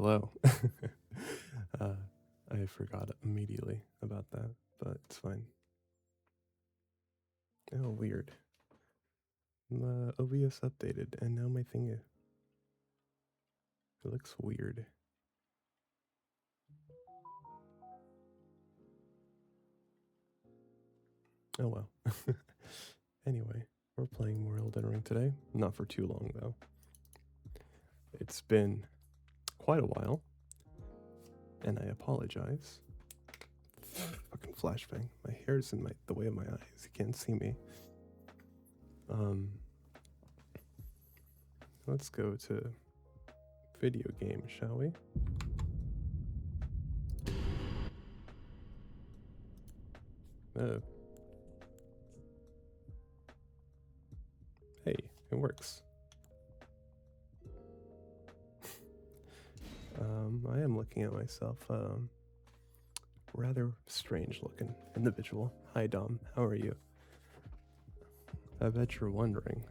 Hello. uh, I forgot immediately about that, but it's fine. Oh, weird. The OBS updated, and now my thing it looks weird. Oh well. Anyway, we're playing more Elden Ring today. Not for too long though. It's been quite a while, and I apologize. Fucking flashbang. My hair's in the way of my eyes. You can't see me. Let's go to video game, shall we? Oh. Hey, it works. I am looking at myself. Rather strange looking individual. Hi Dom, how are you? I bet you're wondering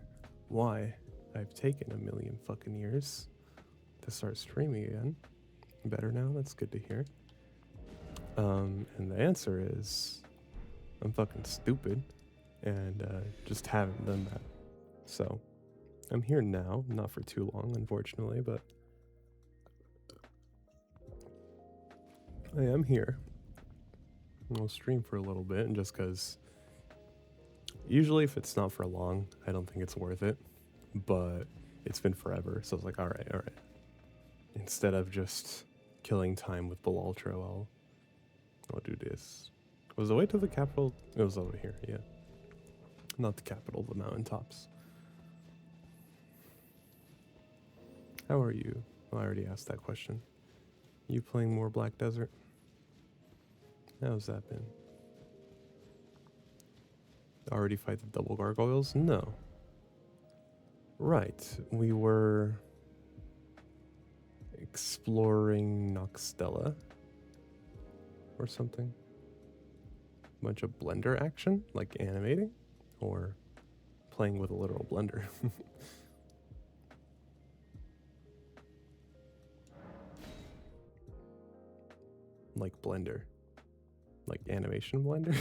why I've taken a million fucking years to start streaming again. Better now, that's good to hear. And the answer is I'm fucking stupid and just haven't done that. So I'm here now, not for too long, unfortunately, but I am here. I'll stream for a little bit, and just because usually if it's not for long, I don't think it's worth it, but it's been forever, so I was like, all right. Instead of just killing time with Bull Ultra, I'll do this. Was the way to the capital? It was over here, yeah. Not the capital, the mountaintops. How are you? Well, I already asked that question. You playing more Black Desert? How's that been? Already fight the double gargoyles? No. Right, we were exploring Noxtella or something. Bunch of blender action, like animating, or playing with a literal blender. Like blender, like animation blender.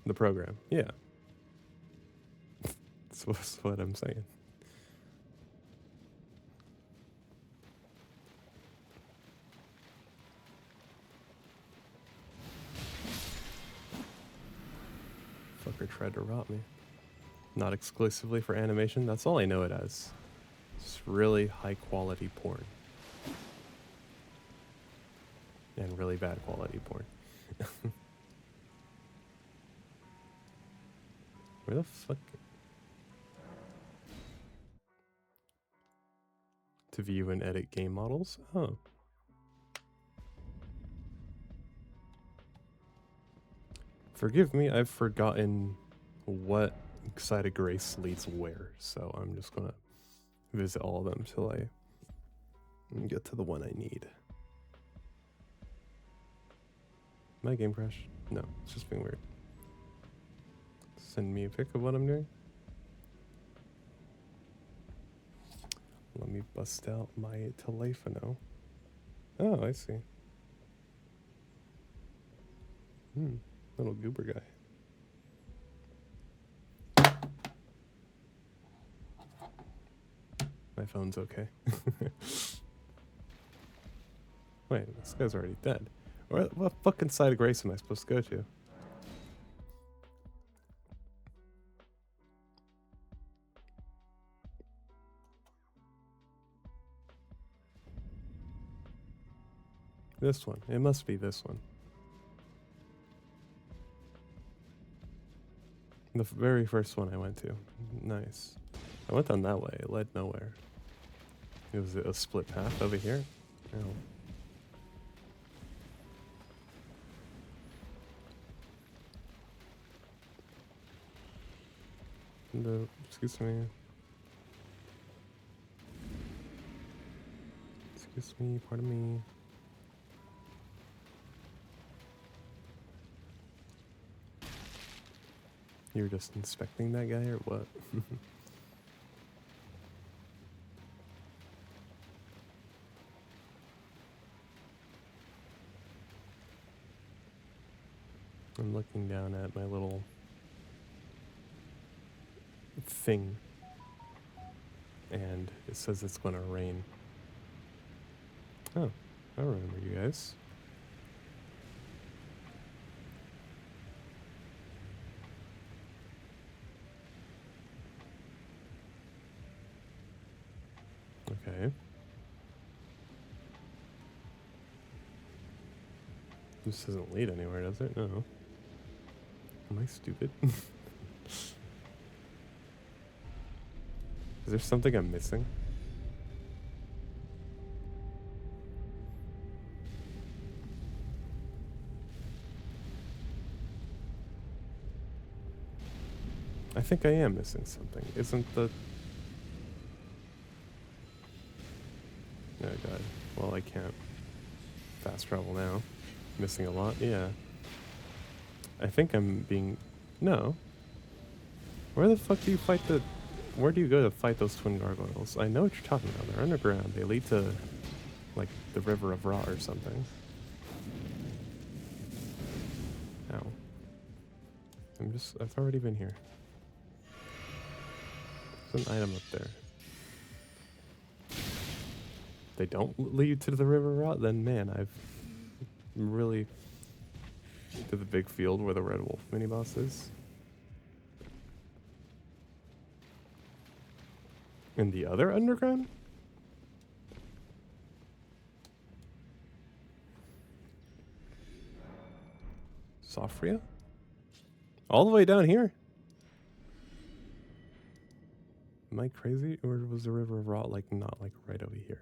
The program, yeah. That's what I'm saying. Fucker tried to rob me. Not exclusively for animation, that's all I know it as. It's really high quality porn. And really bad quality porn. Where the fuck? To view and edit game models? Oh. Forgive me, I've forgotten what side of Grace leads where, so I'm just gonna visit all of them till I get to the one I need. My game crash? No, it's just being weird. Send me a pic of what I'm doing. Let me bust out my telephone. Oh, I see. Little goober guy. My phone's okay. Wait, this guy's already dead. What fucking side of Grace am I supposed to go to? This one. It must be this one. The very first one I went to. Nice. I went down that way. It led nowhere. It was a split path over here. Oh. No, excuse me. Excuse me, pardon me. You're just inspecting that guy or what? I'm looking down at my little thing, and it says it's gonna rain. Oh, I remember you guys. Okay. This doesn't lead anywhere, does it? No. Am I stupid? Is there something I'm missing? I think I am missing something. Isn't the... Oh god. Well, I can't fast travel now. Missing a lot? Yeah. I think I'm being... No. Where the fuck do you fight the... Where do you go to fight those twin gargoyles? I know what you're talking about. They're underground. They lead to, like, the River of Rot or something. Ow. I've already been here. There's an item up there. They don't lead to the River of Rot? Then, man, I've really... to the big field where the Red Wolf mini-boss is. In the other underground? Sophria? All the way down here? Am I crazy? Or was the River of Rot, like, not, like, right over here?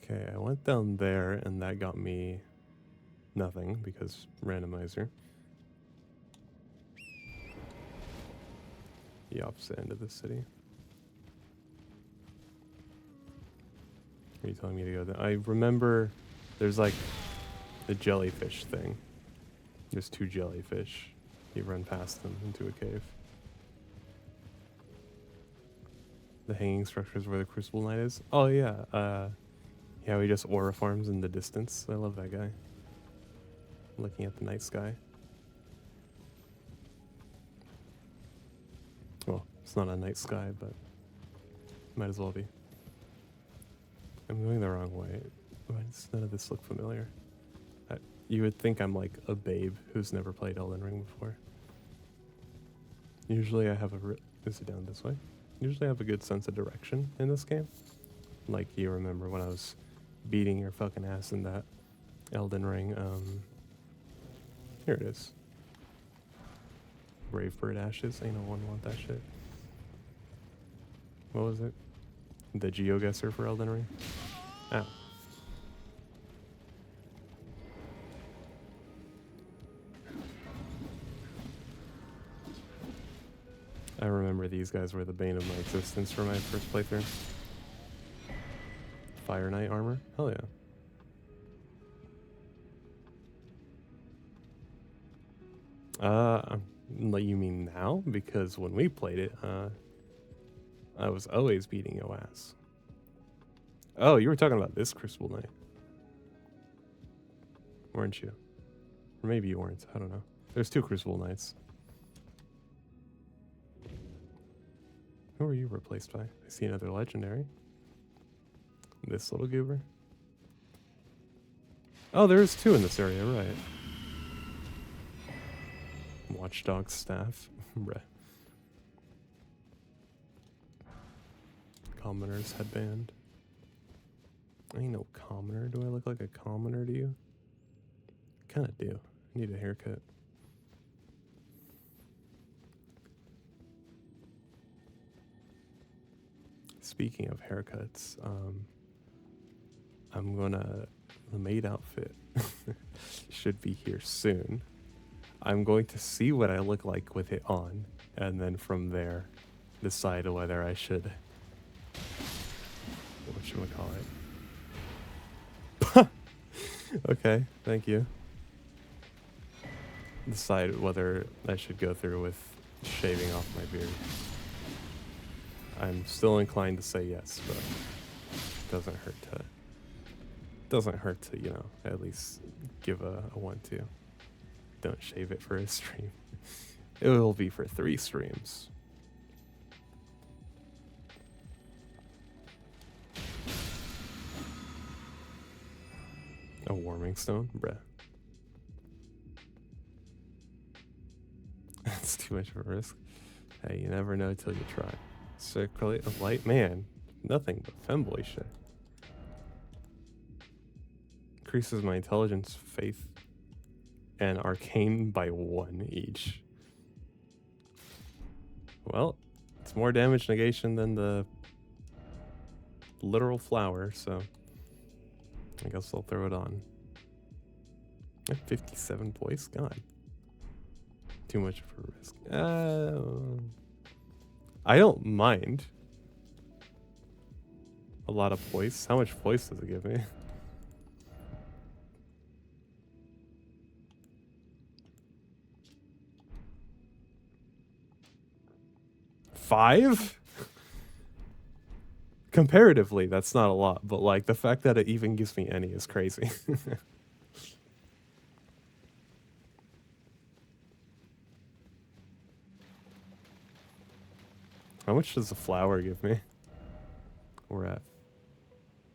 Okay, I went down there, and that got me nothing, because randomizer. The opposite end of the city. Are you telling me to go there? I remember there's like the jellyfish thing. There's 2 jellyfish. You run past them into a cave. The hanging structures where the Crucible Knight is. Oh yeah, yeah, we just aura farms in the distance. I love that guy. Looking at the night sky. Well, it's not a night sky, but might as well be. I'm going the wrong way. Why does none of this look familiar? You would think I'm like a babe who's never played Elden Ring before. Usually I have is it down this way? Usually I have a good sense of direction in this game. Like you remember when I was beating your fucking ass in that Elden Ring, here it is. Brave Bird Ashes, ain't no one want that shit. What was it? The GeoGuessr for Elden Ring? Ow. I remember these guys were the bane of my existence for my first playthrough. Fire Knight armor? Hell yeah. You mean now? Because when we played it, I was always beating your ass. Oh, you were talking about this Crucible Knight. Weren't you? Or maybe you weren't, I don't know. There's 2 Crucible Knights. Who are you replaced by? I see another legendary. This little goober. Oh, there's 2 in this area, right. Watchdog staff. Bruh. Commoner's headband. I ain't no commoner. Do I look like a commoner to you? Kinda do. I need a haircut. Speaking of haircuts, the maid outfit should be here soon. I'm going to see what I look like with it on, and then from there, decide whether I should, whatchamacallit. Okay, thank you. Decide whether I should go through with shaving off my beard. I'm still inclined to say yes, but it doesn't hurt to, you know, at least give a 1-2. Don't shave it for a stream. It will be for 3 streams. A warming stone? Bruh. That's too much of a risk. Hey, you never know till you try. Circulate of light? Man, nothing but femboy shit. Increases my intelligence, faith, and arcane by 1 each. Well, it's more damage negation than the literal flower, so I guess I'll throw it on. 57 poise? God. Too much of a risk. I don't mind a lot of poise. How much poise does it give me? Five? Comparatively, that's not a lot, but like the fact that it even gives me any is crazy. How much does the flower give me? We're at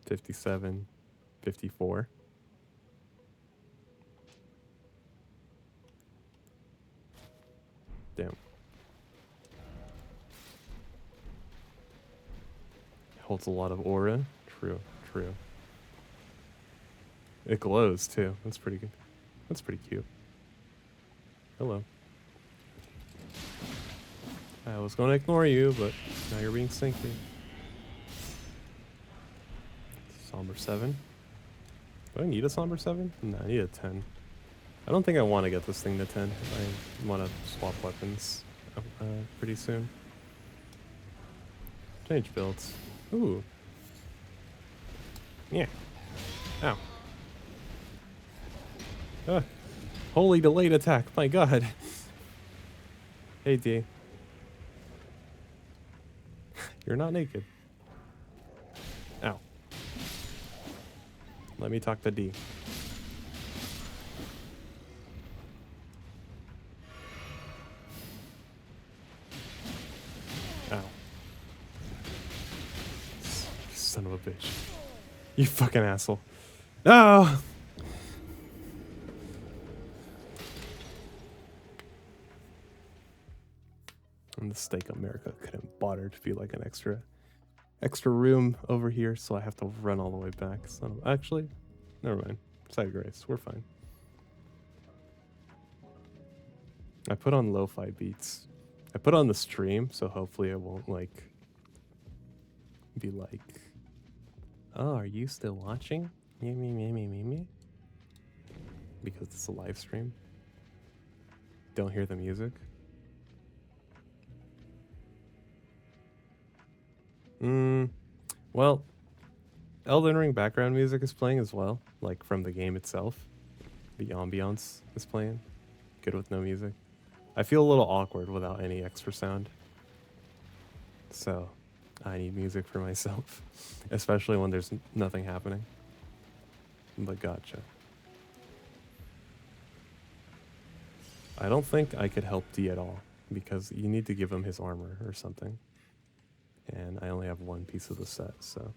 57, 54. Damn. Holds a lot of aura. True, true. It glows too. That's pretty good. That's pretty cute. Hello. I was going to ignore you, but now you're being stinky. Somber 7. Do I need a Somber 7? No, I need a 10. I don't think I want to get this thing to 10. I want to swap weapons pretty soon. Change builds. Ooh. Yeah. Ow. Holy delayed attack. My god. Hey, D. You're not naked. Ow. Let me talk to D. Ow. Son of a bitch. You fucking asshole. No! And the Steak America couldn't bother to be like an extra room over here, so I have to run all the way back. So actually, never mind. Side grace, we're fine. I put on lo-fi beats. I put on the stream, so hopefully it won't like be like, oh, are you still watching? Me. Because it's a live stream. Don't hear the music. Well, Elden Ring background music is playing as well, like from the game itself. The ambiance is playing. Good with no music. I feel a little awkward without any extra sound. So, I need music for myself. Especially when there's nothing happening. But gotcha. I don't think I could help D at all, because you need to give him his armor or something. And I only have 1 piece of the set, so.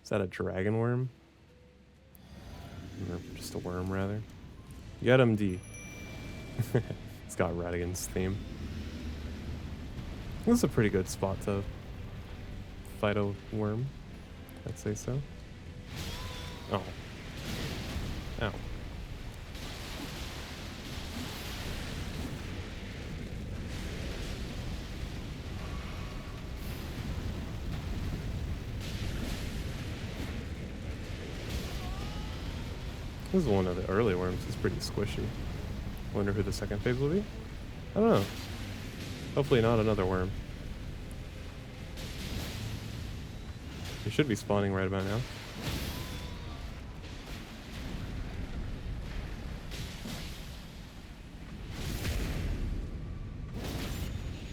Is that a dragon worm? Or just a worm, rather? Get him, D. It's got Radigan's theme. This is a pretty good spot to fight a worm. I'd say so. Oh. Ow. This is one of the early worms. It's pretty squishy. Wonder who the second phase will be? I don't know. Hopefully not another worm. He should be spawning right about now.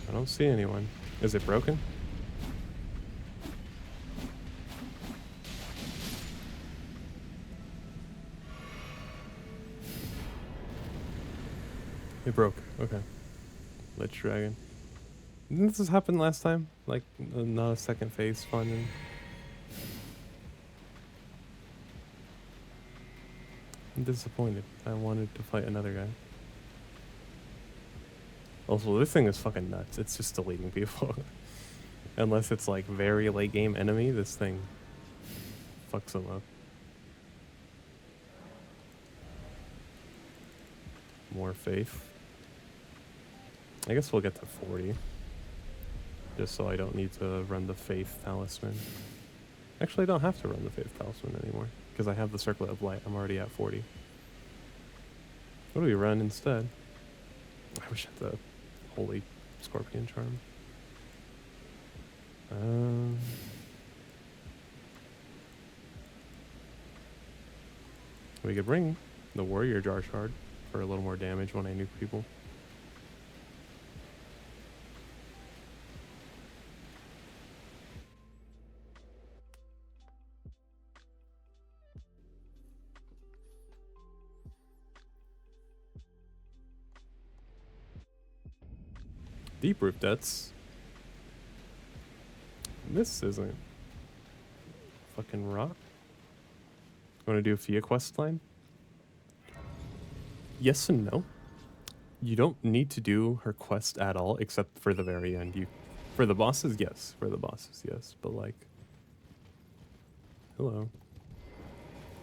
I don't see anyone. Is it broken? It broke. Okay. Lich Dragon. Didn't this happen last time? Like, not a second phase spawning. I'm disappointed. I wanted to fight another guy. Also, this thing is fucking nuts. It's just deleting people. Unless it's like very late game enemy, this thing fucks them up. More faith. I guess we'll get to 40. Just so I don't need to run the faith talisman. Actually, I don't have to run the faith talisman anymore. Because I have the circlet of light. I'm already at 40. What do we run instead? I wish I had the holy scorpion charm. We could bring the warrior jar shard for a little more damage when I nuke people. Deep root debts. This isn't fucking rock. Want to do a Fia quest line? Yes and no. You don't need to do her quest at all, except for the very end. For the bosses, yes. For the bosses, yes. But like, hello.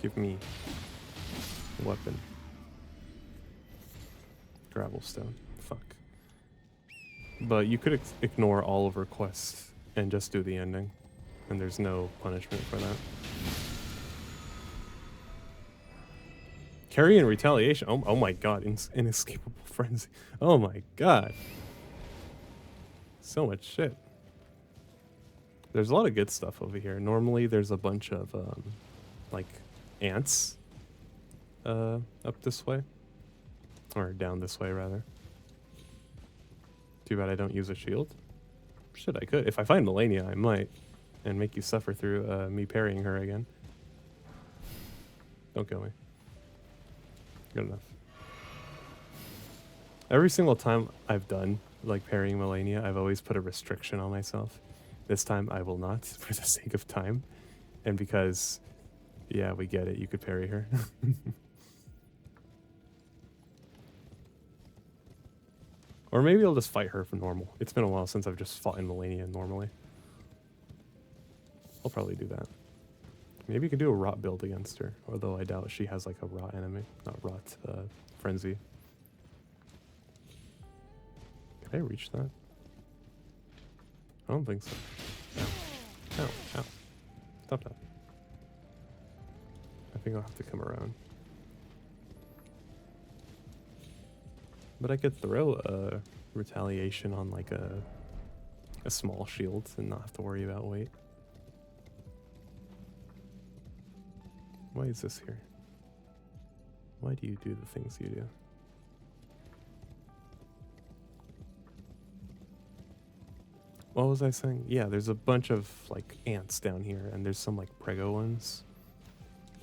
Give me a weapon. Gravel stone. Fuck. But you could ignore all of her quests and just do the ending. And there's no punishment for that. Carry and retaliation. Oh my god. Inescapable frenzy. Oh my god. So much shit. There's a lot of good stuff over here. Normally there's a bunch of like ants up this way. Or down this way rather. Too bad I don't use a shield. Shit, I could. If I find Melania, I might. And make you suffer through me parrying her again. Don't kill me. Good enough. Every single time I've done, like, parrying Melania, I've always put a restriction on myself. This time I will not, for the sake of time. And because, yeah, we get it, you could parry her. Or maybe I'll just fight her for normal. It's been a while since I've just fought in Melania normally. I'll probably do that. Maybe you could do a rot build against her, although I doubt she has like a rot enemy. Not rot, frenzy. Can I reach that? I don't think so. Ow. Ow. Ow. Stop that. I think I'll have to come around. But I could throw a retaliation on like a small shield and not have to worry about weight. Why is this here? Why do you do the things you do? What was I saying? Yeah, there's a bunch of like ants down here, and there's some like prego ones.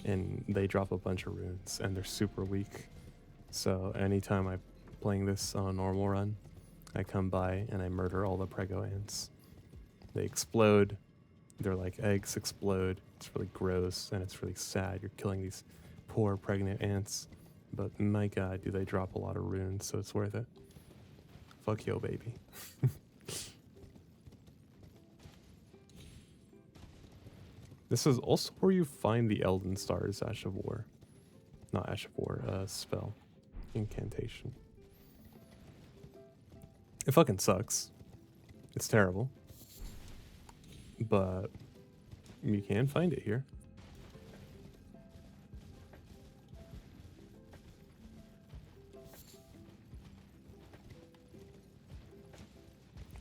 And they drop a bunch of runes, and they're super weak. So anytime I'm playing this on a normal run, I come by and I murder all the prego ants. They explode. They're like eggs explode. It's really gross and it's really sad. You're killing these poor pregnant ants. But my god, do they drop a lot of runes, so it's worth it. Fuck yo, baby. This is also where you find the Elden Stars Ash of War. Not Ash of War, spell. Incantation. It fucking sucks. It's terrible. But you can find it here.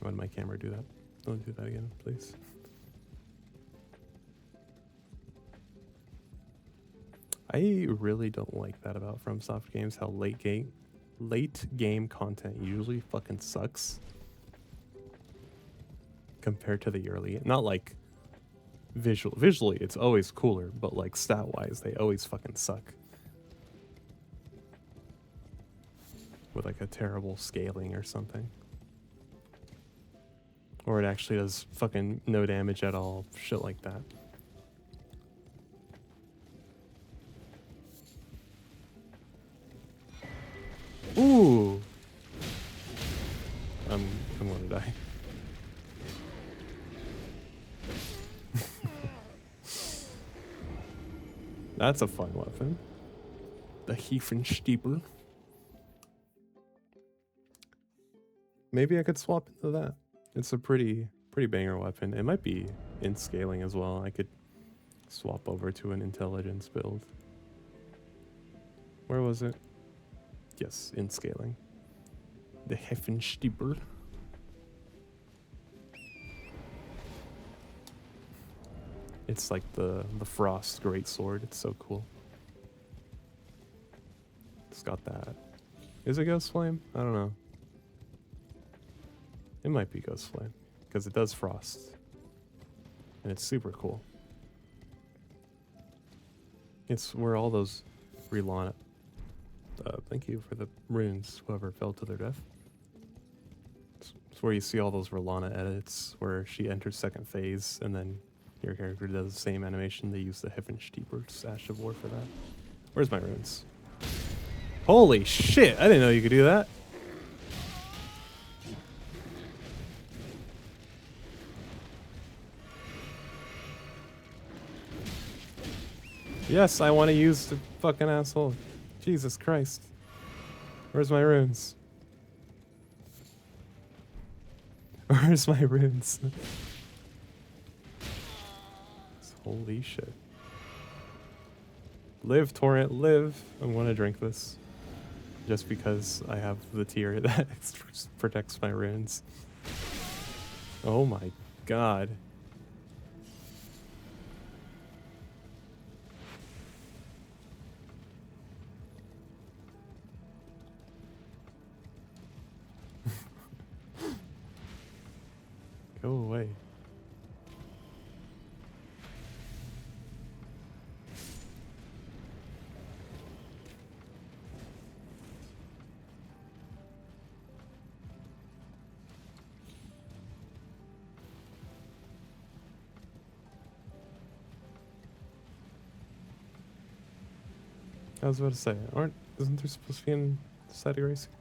Why did my camera do that? Don't do that again, please. I really don't like that about FromSoft games, how late game content usually fucking sucks compared to the early. Not like visually it's always cooler, but like stat wise they always fucking suck with like a terrible scaling or something, or it actually does fucking no damage at all, shit like that. Ooh, I'm gonna die. That's a fun weapon. The Hefenstiepel. Maybe I could swap into that. It's a pretty banger weapon. It might be in scaling as well. I could swap over to an intelligence build. Where was it? Yes, in scaling. The Hefenstiepel. It's like the Frost Greatsword. It's so cool. It's got that. Is it Ghost Flame? I don't know. It might be Ghost Flame because it does frost, and it's super cool. It's where all those Relana. Thank you for the runes. Whoever fell to their death. It's where you see all those Relana edits where she enters second phase, and then your character does the same animation. They use the Hefenstiepel Ash of War for that. Where's my runes? Holy shit! I didn't know you could do that. Yes, I want to use the fucking asshole. Jesus Christ. Where's my runes? Where's my runes? Holy shit. Live, Torrent, live. I want to drink this. Just because I have the tier that protects my runes. Oh my god. Go away. I was about to say, isn't there supposed to be an side erasing?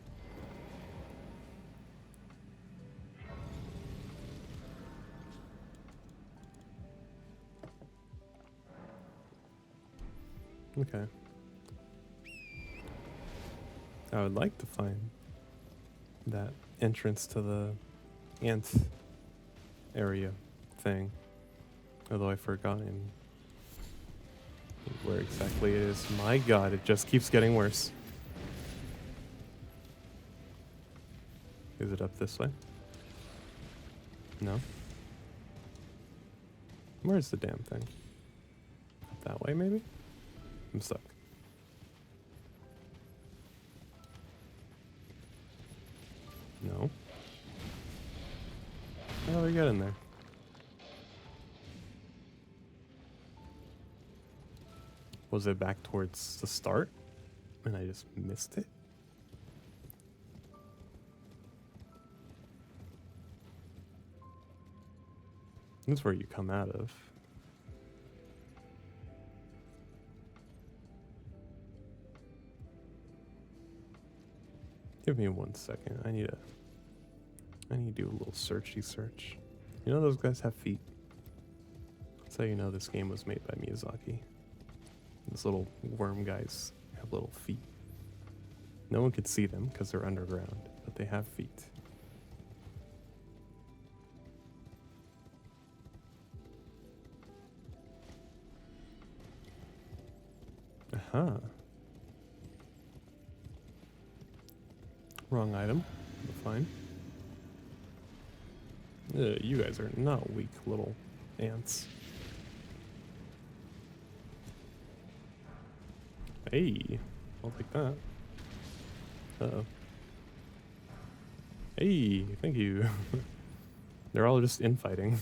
Okay. I would like to find that entrance to the ant area thing. Although I've forgotten where exactly it is. My god, it just keeps getting worse. Is it up this way? No. Where's the damn thing? Up that way, maybe? I'm stuck. No. How do we get in there? Was it back towards the start? And I just missed it? That's where you come out of. Give me 1 second. I need to do a little searchy search. You know those guys have feet? That's how you know this game was made by Miyazaki. These little worm guys have little feet. No one could see them because they're underground, but they have feet. Aha. Wrong item, but fine. You guys are not weak little ants. Hey, I'll take that. Uh-oh. Hey, thank you. They're all just infighting.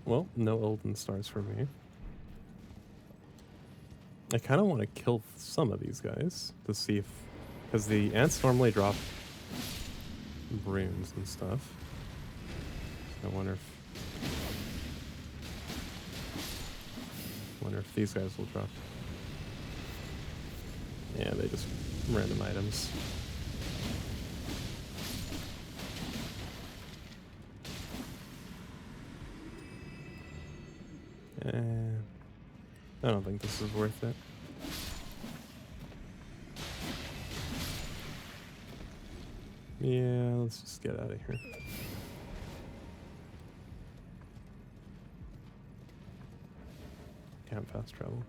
Well, no Elden stars for me. I kind of want to kill some of these guys to see if... Because the ants normally drop runes and stuff. I wonder if these guys will drop. Yeah, they just random items. I don't think this is worth it. Yeah, let's just get out of here. Can't fast travel.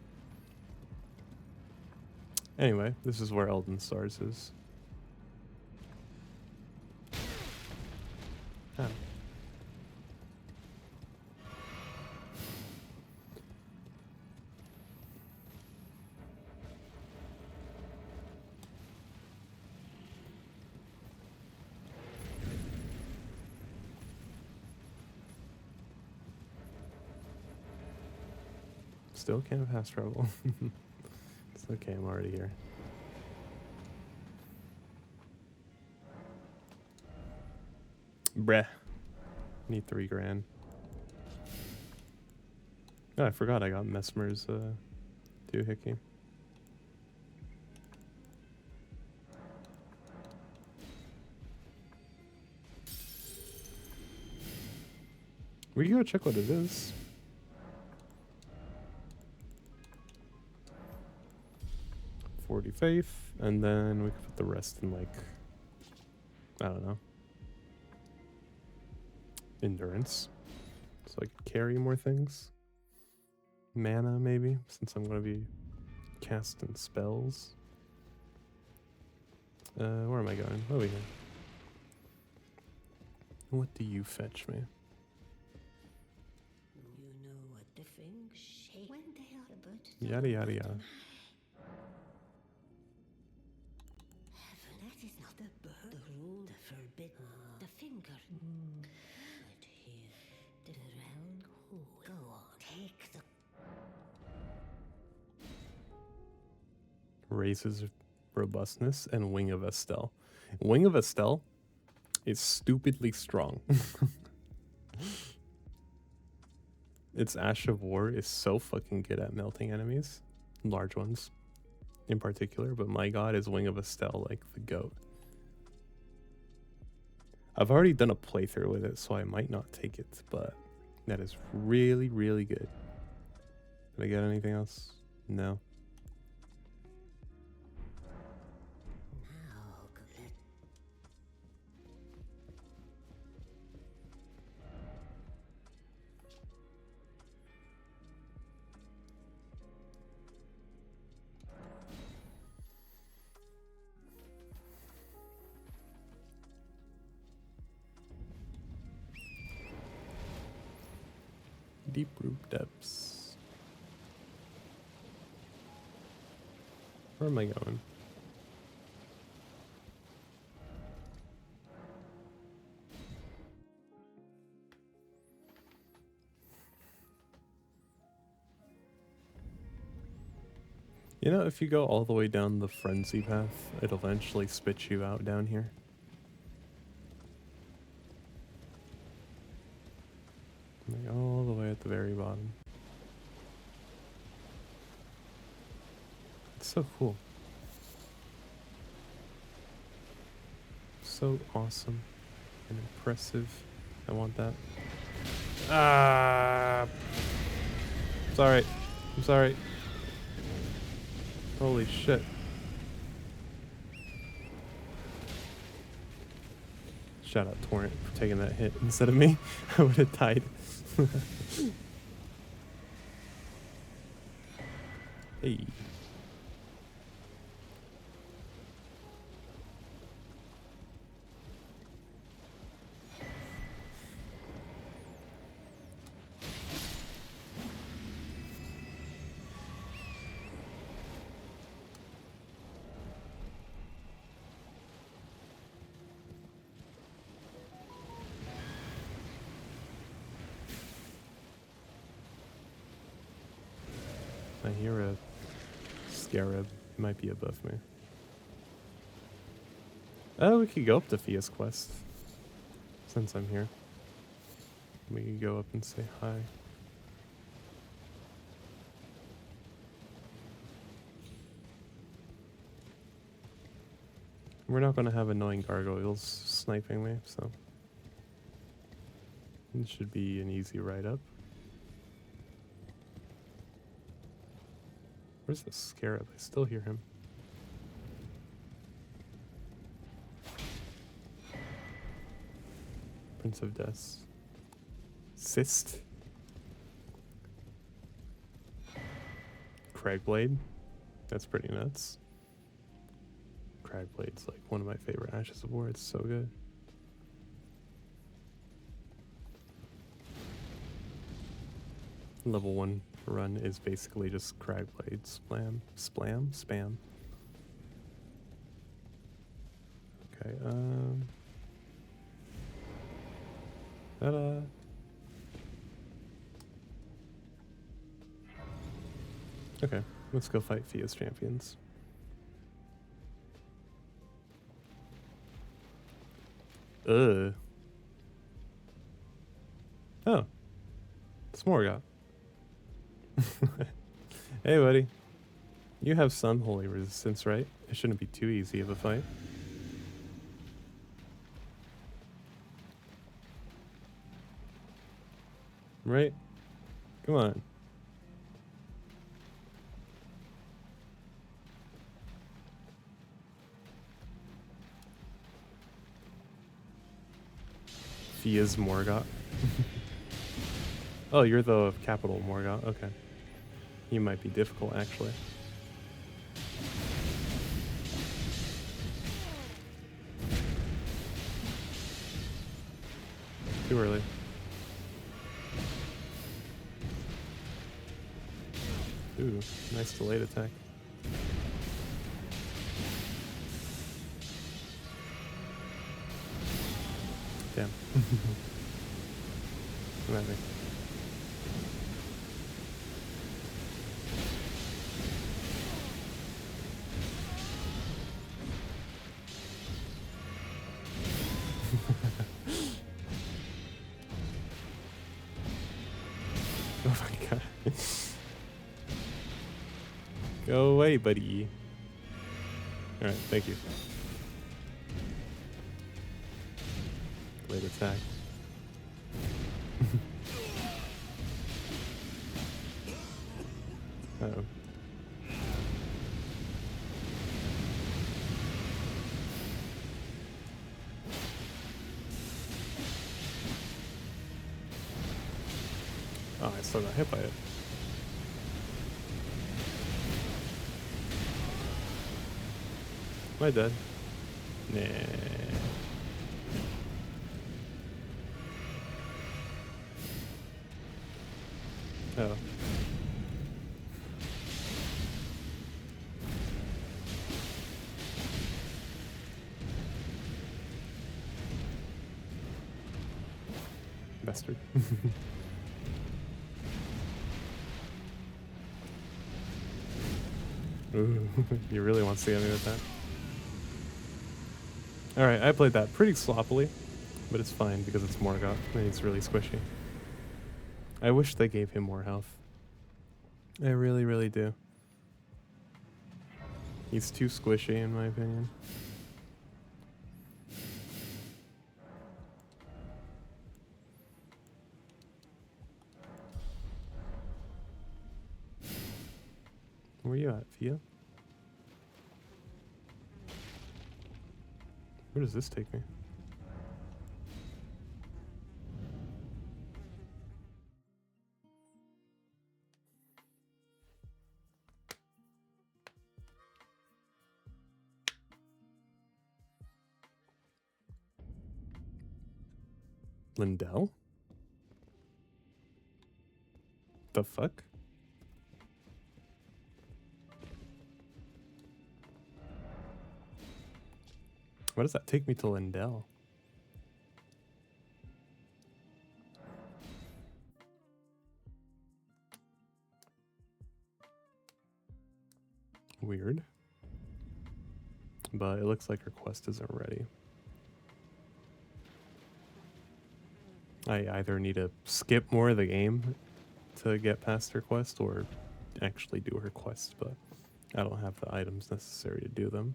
Anyway, this is where Elden Stars is. Oh. Still can't fast travel. It's okay, I'm already here. Bruh. Need 3 grand. Oh, I forgot I got Mesmer's doohickey. We can go check what it is. Faith, and then we can put the rest in, like, I don't know, endurance, so I can carry more things. Mana, maybe, since I'm going to be casting spells. Where am I going? Over here. What do you fetch me? You know what the things shake when they are about to Yada yada yada. That is not the bird, the rule, the forbidden, the finger. But here, the round hole. Go on, take the... Raises robustness and Wing of Estelle. Wing of Estelle is stupidly strong. Its Ash of War is so fucking good at melting enemies. Large ones in particular, but my god, is Wing of Estelle like the GOAT. I've already done a playthrough with it, so I might not take it, but that is really, really good. Did I get anything else? No. Now, good. Deep root depths. Where am I going? You know, if you go all the way down the frenzy path, it'll eventually spit you out down here. Like all the way at the very bottom. It's so cool. So awesome and impressive. I want that. Ah! Sorry. I'm sorry. Holy shit. Shout out Torrent for taking that hit instead of me. I would have died. Hey. I hear a scarab. It might be above me. Oh, we could go up to Fia's quest. Since I'm here. We can go up and say hi. We're not going to have annoying gargoyles sniping me, so it should be an easy ride up. Where's the scarab? I still hear him. Prince of Deaths. Cyst. Cragblade. That's pretty nuts. Cragblade's like one of my favorite Ashes of War. It's so good. Level 1 run is basically just Cragblade spam. Okay, ta-da. Okay, let's go fight Fia's champions. Oh, it's Morgoth. Hey, buddy. You have some holy resistance, right? It shouldn't be too easy of a fight. Right? Come on. Fia's Morgoth. Oh, you're the capital Morgoth. Okay. You might be difficult, actually. Too early. Ooh, nice delayed attack. Damn. Come at me. Oh my god. Go away, buddy. Alright, thank you. Late attack. Uh-oh. Oh, I still got hit by it. Am I dead? Nah. Oh. Bastard. Ooh, he really wants to get me with that. Alright, I played that pretty sloppily, but it's fine because it's Morgoth and he's really squishy. I wish they gave him more health. I really, really do. He's too squishy in my opinion. Where you at, Fia? Where does this take me? Lindell? The fuck? Why does that take me to Lindell? Weird. But it looks like her quest isn't ready. I either need to skip more of the game to get past her quest or actually do her quest, but I don't have the items necessary to do them.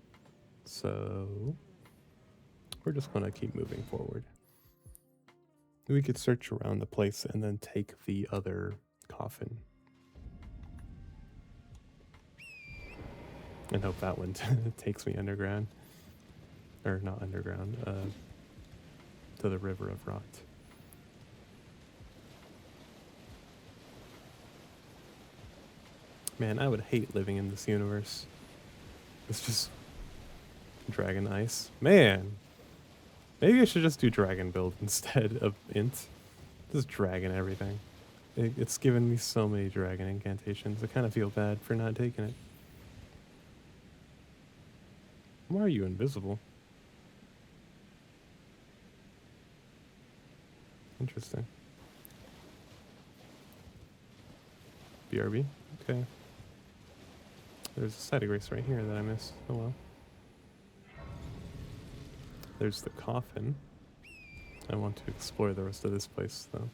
So we're just going to keep moving forward. We could search around the place and then take the other coffin. And hope that one takes me underground. Or not underground, to the river of rot. Man, I would hate living in this universe. It's just dragon ice. Man, maybe I should just do dragon build instead of int. Just dragon everything. It's given me so many dragon incantations. I kind of feel bad for not taking it. Why are you invisible? Interesting. BRB? Okay. There's a side of grace right here that I missed. Oh well. There's the coffin. I want to explore the rest of this place though.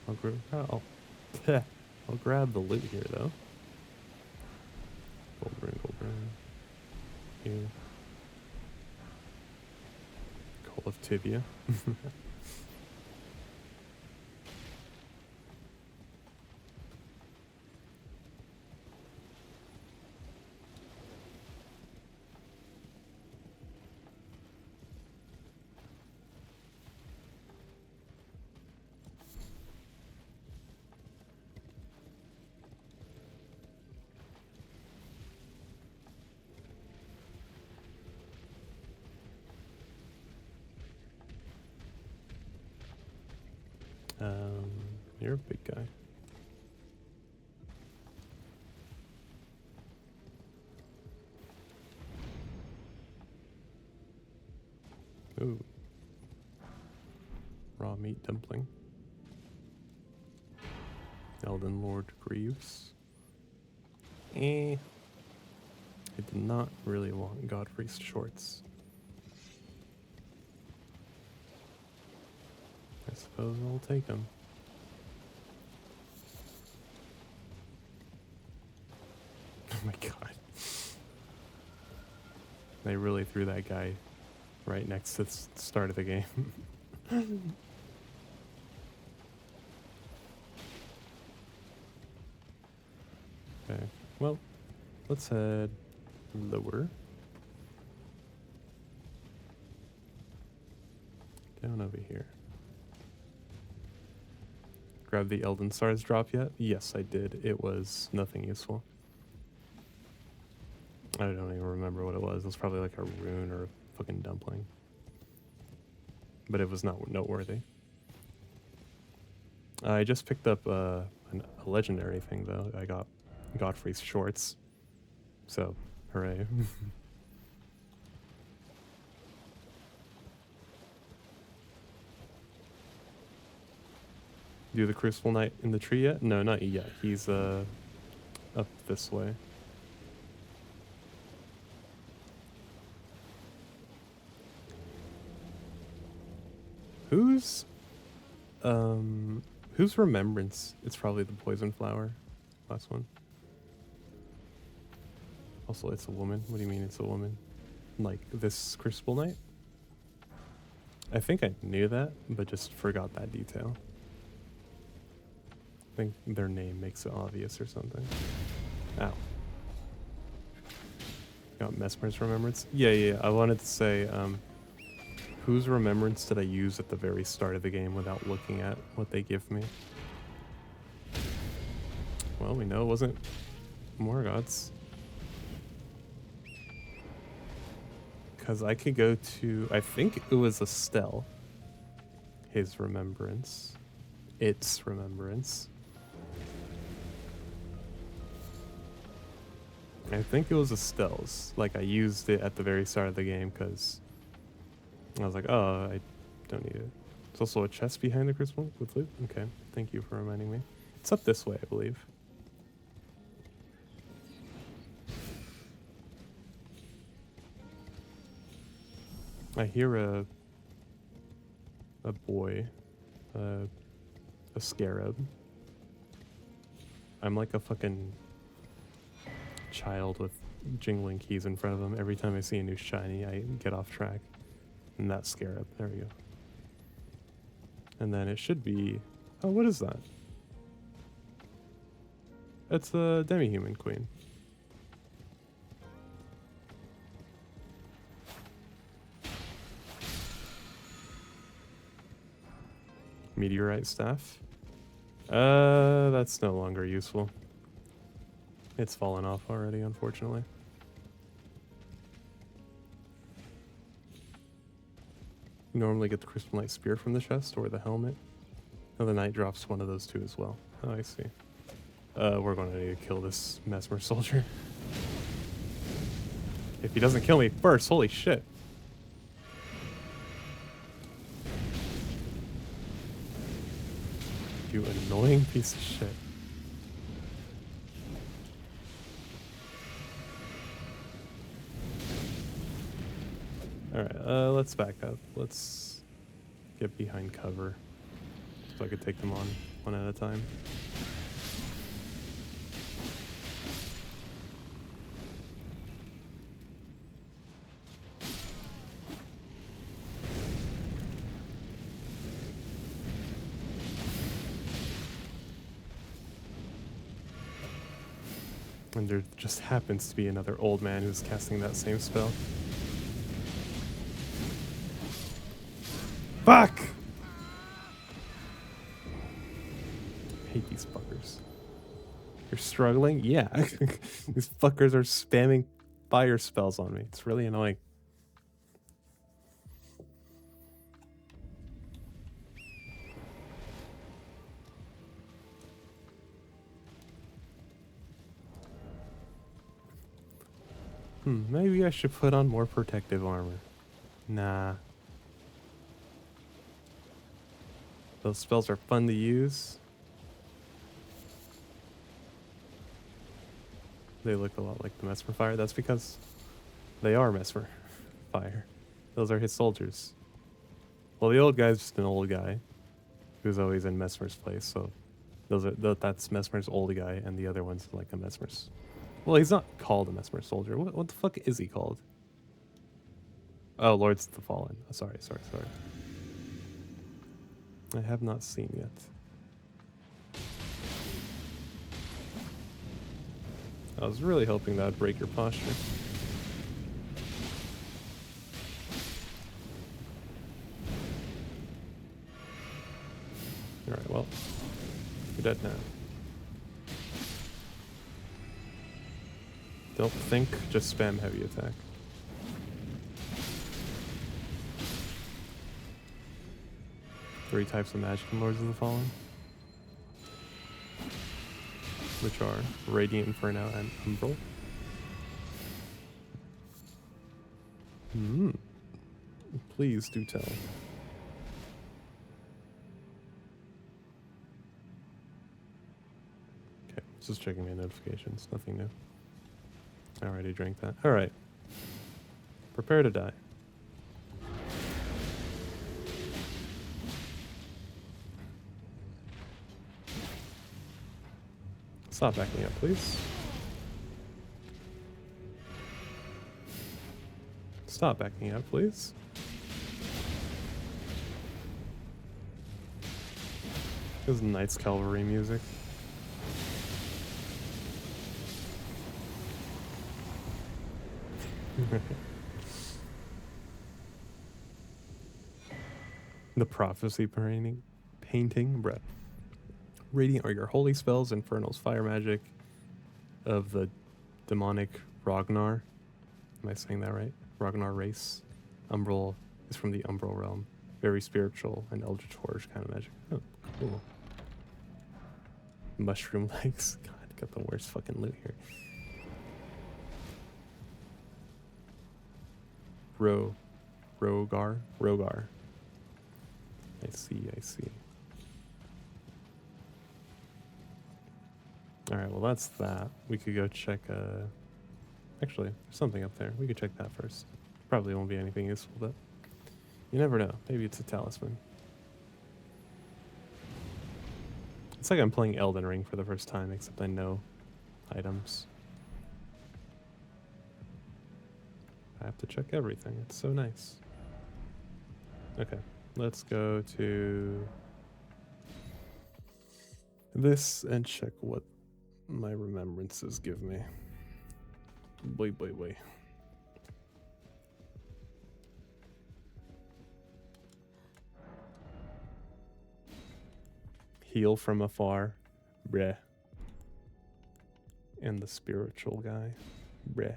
I'll grab the loot here though. Gold rune. Here. Coal of Tibia. You're a big guy. Ooh. Raw meat dumpling. Elden Lord Greaves. I did not really want Godfrey's shorts. I suppose I'll take them. Oh my god. They really threw that guy right next to the start of the game. Okay, well, let's head lower. Down over here. Grab the Elden Stars drop yet? Yes, I did. It was nothing useful. I don't even remember what it was. It was probably like a rune or a fucking dumpling. But it was not noteworthy. I just picked up a legendary thing though. I got Godfrey's shorts. So, hooray. Do the Crucible Knight in the tree yet? No, not yet. He's up this way. Whose remembrance? It's probably the poison flower. Last one. Also, it's a woman. What do you mean it's a woman? Like this Crucible Knight? I think I knew that, but just forgot that detail. I think their name makes it obvious or something. Ow. Got Mesmer's remembrance? Yeah. I wanted to say, whose remembrance did I use at the very start of the game without looking at what they give me? Well, we know it wasn't Morgoth's. Because I could go to, I think it was Estelle. His remembrance. Its remembrance. I think it was Estelle's. Like, I used it at the very start of the game because I was like, oh, I don't need it. There's also a chest behind the Crucible with loot. Okay, thank you for reminding me. It's up this way, I believe. I hear a boy, a scarab. I'm like a fucking child with jingling keys in front of them. Every time I see a new shiny, I get off track. And that's scarab. There we go. And then it should be... Oh, what is that? It's the demi-human queen. Meteorite staff. That's no longer useful. It's fallen off already, unfortunately. You normally get the Crystal Spear from the chest or the helmet. Oh, the knight drops one of those two as well. Oh, I see. We're going to need to kill this Mesmer soldier. If he doesn't kill me first, holy shit. You annoying piece of shit. Alright, let's back up. Let's get behind cover so I could take them on one at a time. And there just happens to be another old man who's casting that same spell. Fuck! I hate these fuckers. You're struggling? Yeah. These fuckers are spamming fire spells on me. It's really annoying. Maybe I should put on more protective armor. Nah. Those spells are fun to use. They look a lot like the Mesmer Fire. That's because they are Mesmer Fire. Those are his soldiers. Well, the old guy's just an old guy who's always in Mesmer's place, so that's Mesmer's old guy, and the other one's like a Mesmer's. Well, he's not called a Mesmer soldier. What the fuck is he called? Oh, Lords of the Fallen. Oh, sorry. I have not seen yet. I was really hoping that would break your posture. Alright, well, you're dead now. Don't think, just spam heavy attack. Three types of magic in Lords of the Fallen, which are Radiant, Inferno, and Umbral. Please do tell. Okay, just checking my notifications. Nothing new. I already drank that. Alright. Prepare to die. Stop backing up, please. Stop backing up, please. This is Knight's Cavalry music. The prophecy painting, bruh. Radiant are your holy spells, Infernal's fire magic of the demonic Ragnar. Am I saying that right? Ragnar race. Umbral is from the Umbral realm. Very spiritual and eldritch horror kind of magic. Oh, cool. Mushroom legs. God, got the worst fucking loot here. Rogar. I see. Alright, well that's that. We could go check, actually, there's something up there. We could check that first. Probably won't be anything useful, but You never know. Maybe it's a talisman. It's like I'm playing Elden Ring for the first time, except I know items. I have to check everything. It's so nice. Okay, let's go to this and check what my remembrances give me. Wait. Heal from afar. Breh. And the spiritual guy. Breh.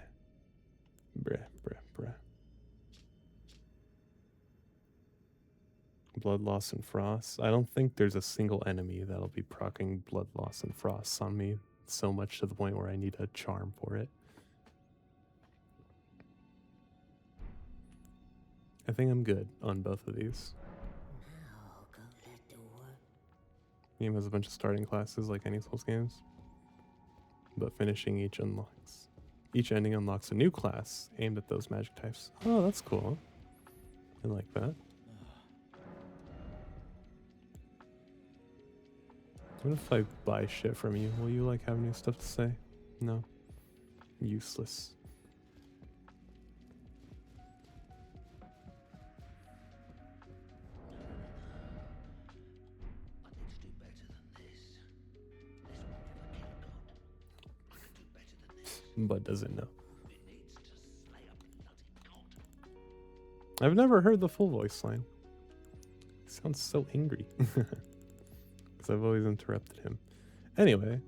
Blood loss and frost. I don't think there's a single enemy that'll be proccing blood loss and frost on me so much to the point where I need a charm for it. I think I'm good on both of these. Now go let the work. Game has a bunch of starting classes like any Souls games, but finishing each ending unlocks a new class aimed at those magic types. Oh, that's cool. I like that. What if I buy shit from you? Will you like have new stuff to say? No. Useless. But doesn't know. I've never heard the full voice line. He sounds so angry. Because I've always interrupted him. Anyway,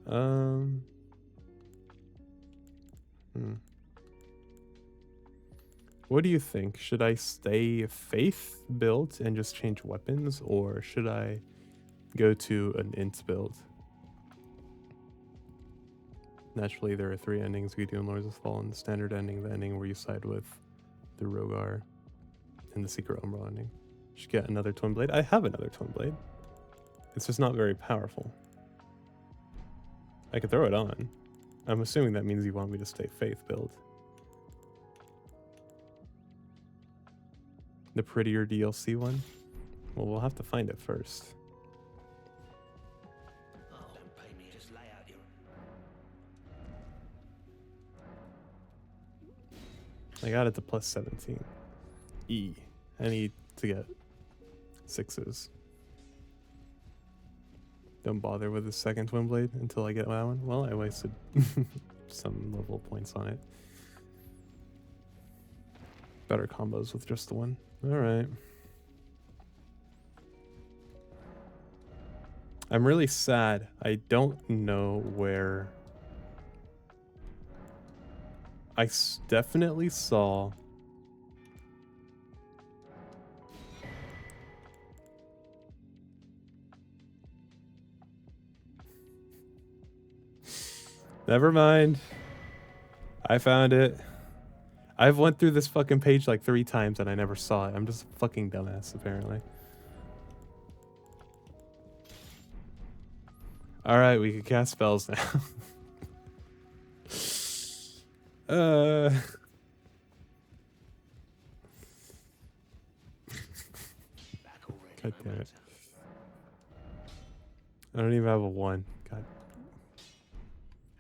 what do you think? Should I stay faith build and just change weapons, or should I go to an int build? Naturally, there are 3 endings we do in Lords of Fallen. The standard ending, the ending where you side with the Rogar, and the Secret Umbral ending. Should get another Twin Blade. I have another Twin Blade. It's just not very powerful. I could throw it on. I'm assuming that means you want me to stay faith build. The prettier DLC one? Well, we'll have to find it first. I got it to plus 17. E. I need to get 6s. Don't bother with the second Twin Blade until I get that one. Well, I wasted some level points on it. Better combos with just the one. Alright. I'm really sad. I don't know where... I definitely saw... Never mind. I found it. I've went through this fucking page like 3 times and I never saw it. I'm just a fucking dumbass, apparently. Alright, we can cast spells now. God damn it. I don't even have a 1. God.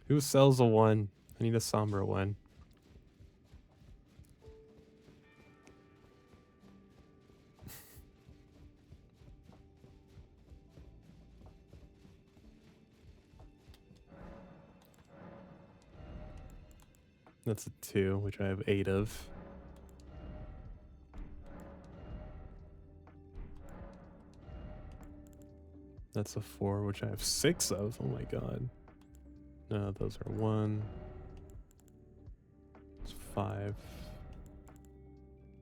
Who sells a 1? I need a Sombra 1. That's a 2, which I have 8 of. That's a 4, which I have 6 of. Oh my god. No, those are 1. It's 5.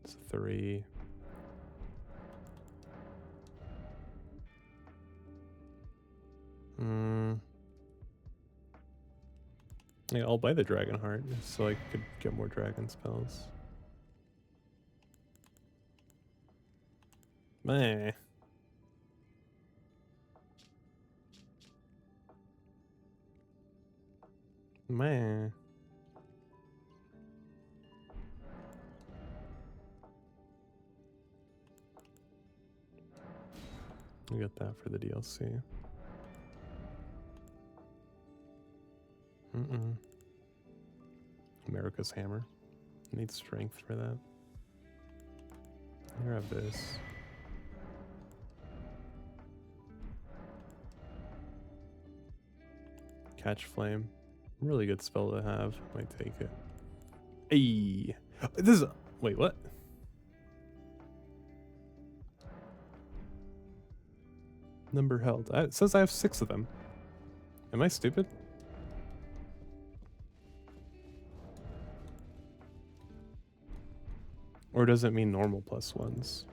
It's 3. Yeah, I'll buy the Dragon Heart so I could get more dragon spells. Meh. Meh. We got that for the DLC. America's Hammer. Need strength for that. Here, have this. Catch Flame. Really good spell to have. Might take it. Hey! This is... Wait, what? Number held. It says I have 6 of them. Am I stupid? Or does it mean normal +1s?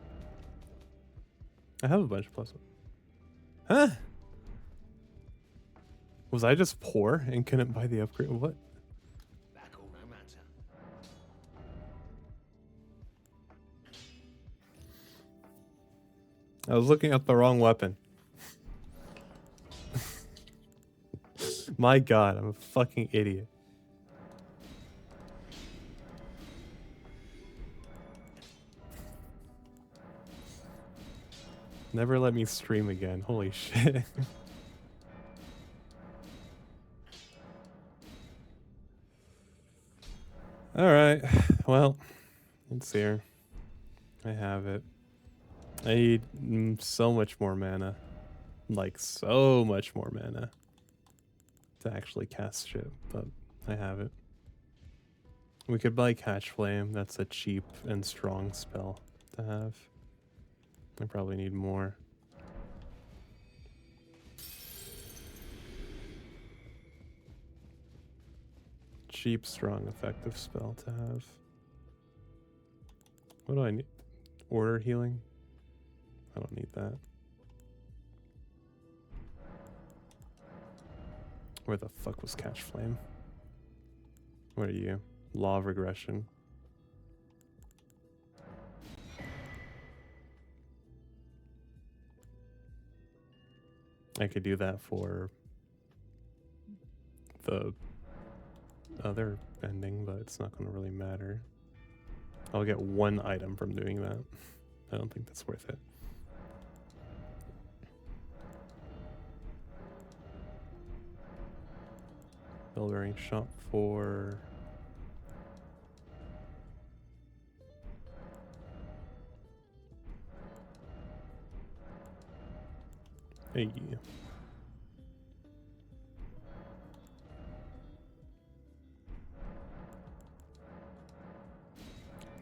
I have a bunch of +1. Huh? Was I just poor and couldn't buy the upgrade? What? I was looking at the wrong weapon. My god, I'm a fucking idiot. Never let me stream again. Holy shit. Alright. Well, let's see here. I have it. I need so much more mana. Like, so much more mana to actually cast shit, but I have it. We could buy Catch Flame. That's a cheap and strong spell to have. I probably need more. Cheap, strong, effective spell to have. What do I need? Order healing? I don't need that. Where the fuck was Catch Flame? What are you? Law of Regression. I could do that for the other ending, but it's not going to really matter. I'll get 1 item from doing that. I don't think that's worth it. Bell bearing shop for... Hey.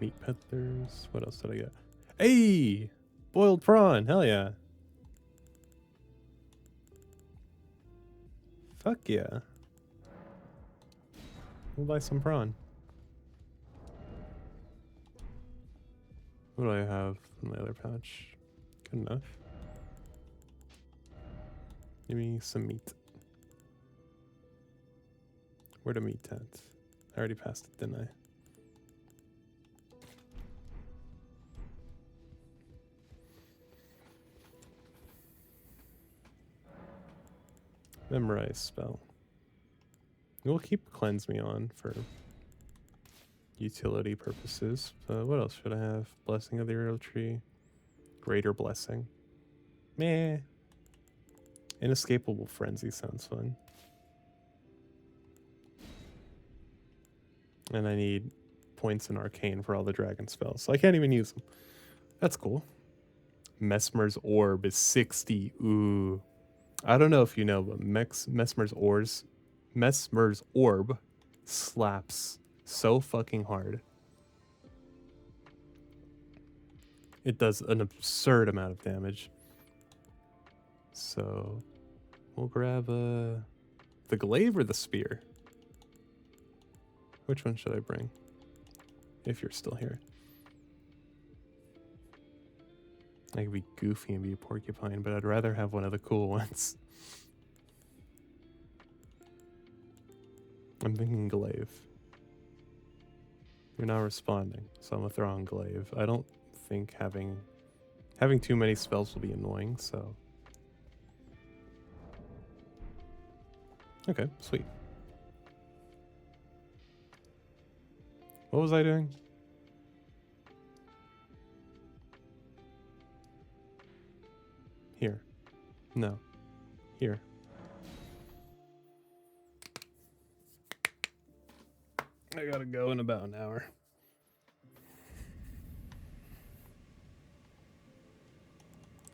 Meat peddlers. What else did I get? Hey! Boiled prawn. Hell yeah. Fuck yeah. We'll buy some prawn. What do I have in my other pouch? Good enough. Give me some meat. Where the meat at? I already passed it, didn't I? Memorize spell. We'll keep Cleanse Me on for utility purposes. But what else should I have? Blessing of the Arrow Tree. Greater Blessing. Meh. Inescapable Frenzy sounds fun. And I need points in Arcane for all the dragon spells, so I can't even use them. That's cool. Mesmer's Orb is 60. Ooh. I don't know if you know, but Mesmer's Orb slaps so fucking hard. It does an absurd amount of damage. So we'll grab the glaive or the spear. Which one should I bring? If you're still here. I could be goofy and be a porcupine, but I'd rather have one of the cool ones. I'm thinking glaive. You're not responding, so I'm gonna throw on glaive. I don't think having too many spells will be annoying, so. Okay, sweet. What was I doing? Here. No. Here. I gotta go in about an hour.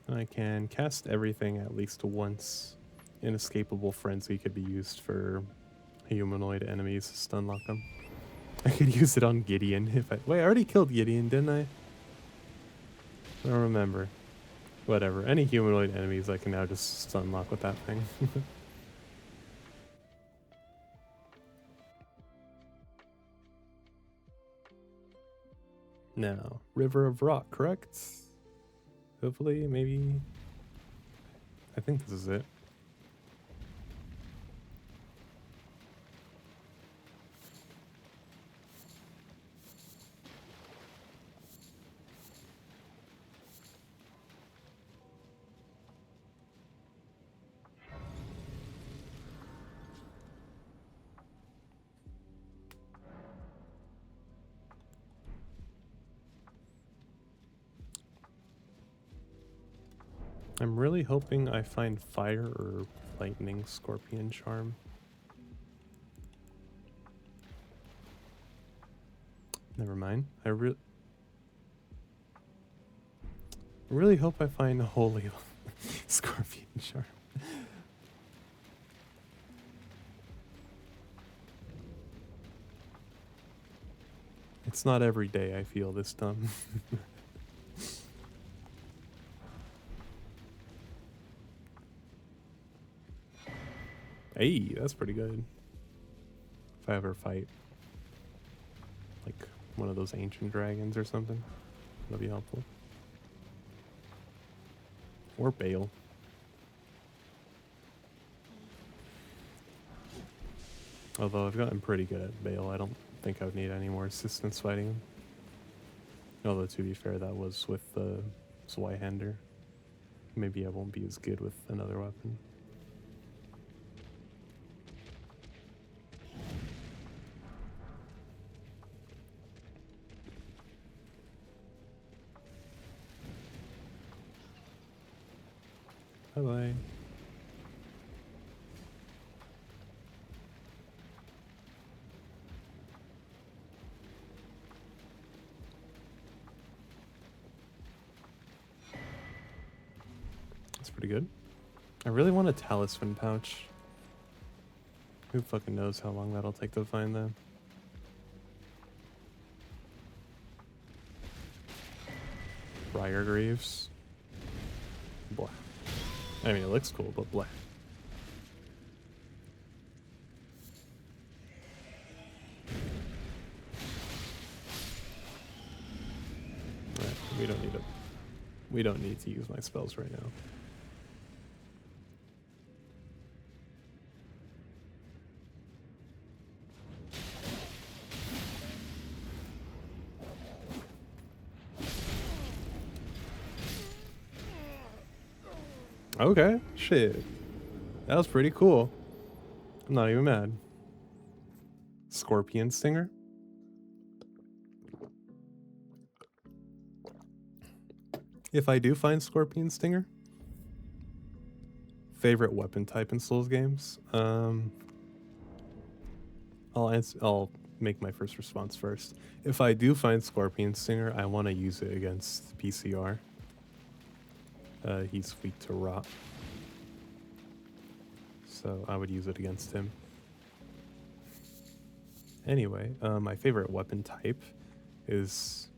I can cast everything at least once. Inescapable Frenzy could be used for humanoid enemies to stun lock them. I could use it on Gideon if I... Wait, I already killed Gideon, didn't I? I don't remember. Whatever. Any humanoid enemies I can now just stun lock with that thing. Now, River of Rock, correct? Hopefully, maybe... I think this is it. I'm really hoping I find Fire or Lightning Scorpion Charm. Never mind. I really hope I find Holy Scorpion Charm. It's not every day I feel this dumb. Hey, that's pretty good. If I ever fight like one of those ancient dragons or something, that'll be helpful. Or Bale. Although I've gotten pretty good at Bale, I don't think I would need any more assistance fighting him. Although to be fair, that was with the Zweihander. Maybe I won't be as good with another weapon. Bye-bye. That's pretty good. I really want a talisman pouch. Who fucking knows how long that'll take to find them. Briar Greaves. Blah. I mean, it looks cool, but blah. Right, we don't need to use my spells right now. Okay, shit. That was pretty cool. I'm not even mad. Scorpion Stinger. If I do find Scorpion Stinger, favorite weapon type in Souls games. I'll make my first response first. If I do find Scorpion Stinger, I want to use it against PCR. He's weak to rot, so I would use it against him. Anyway, my favorite weapon type is,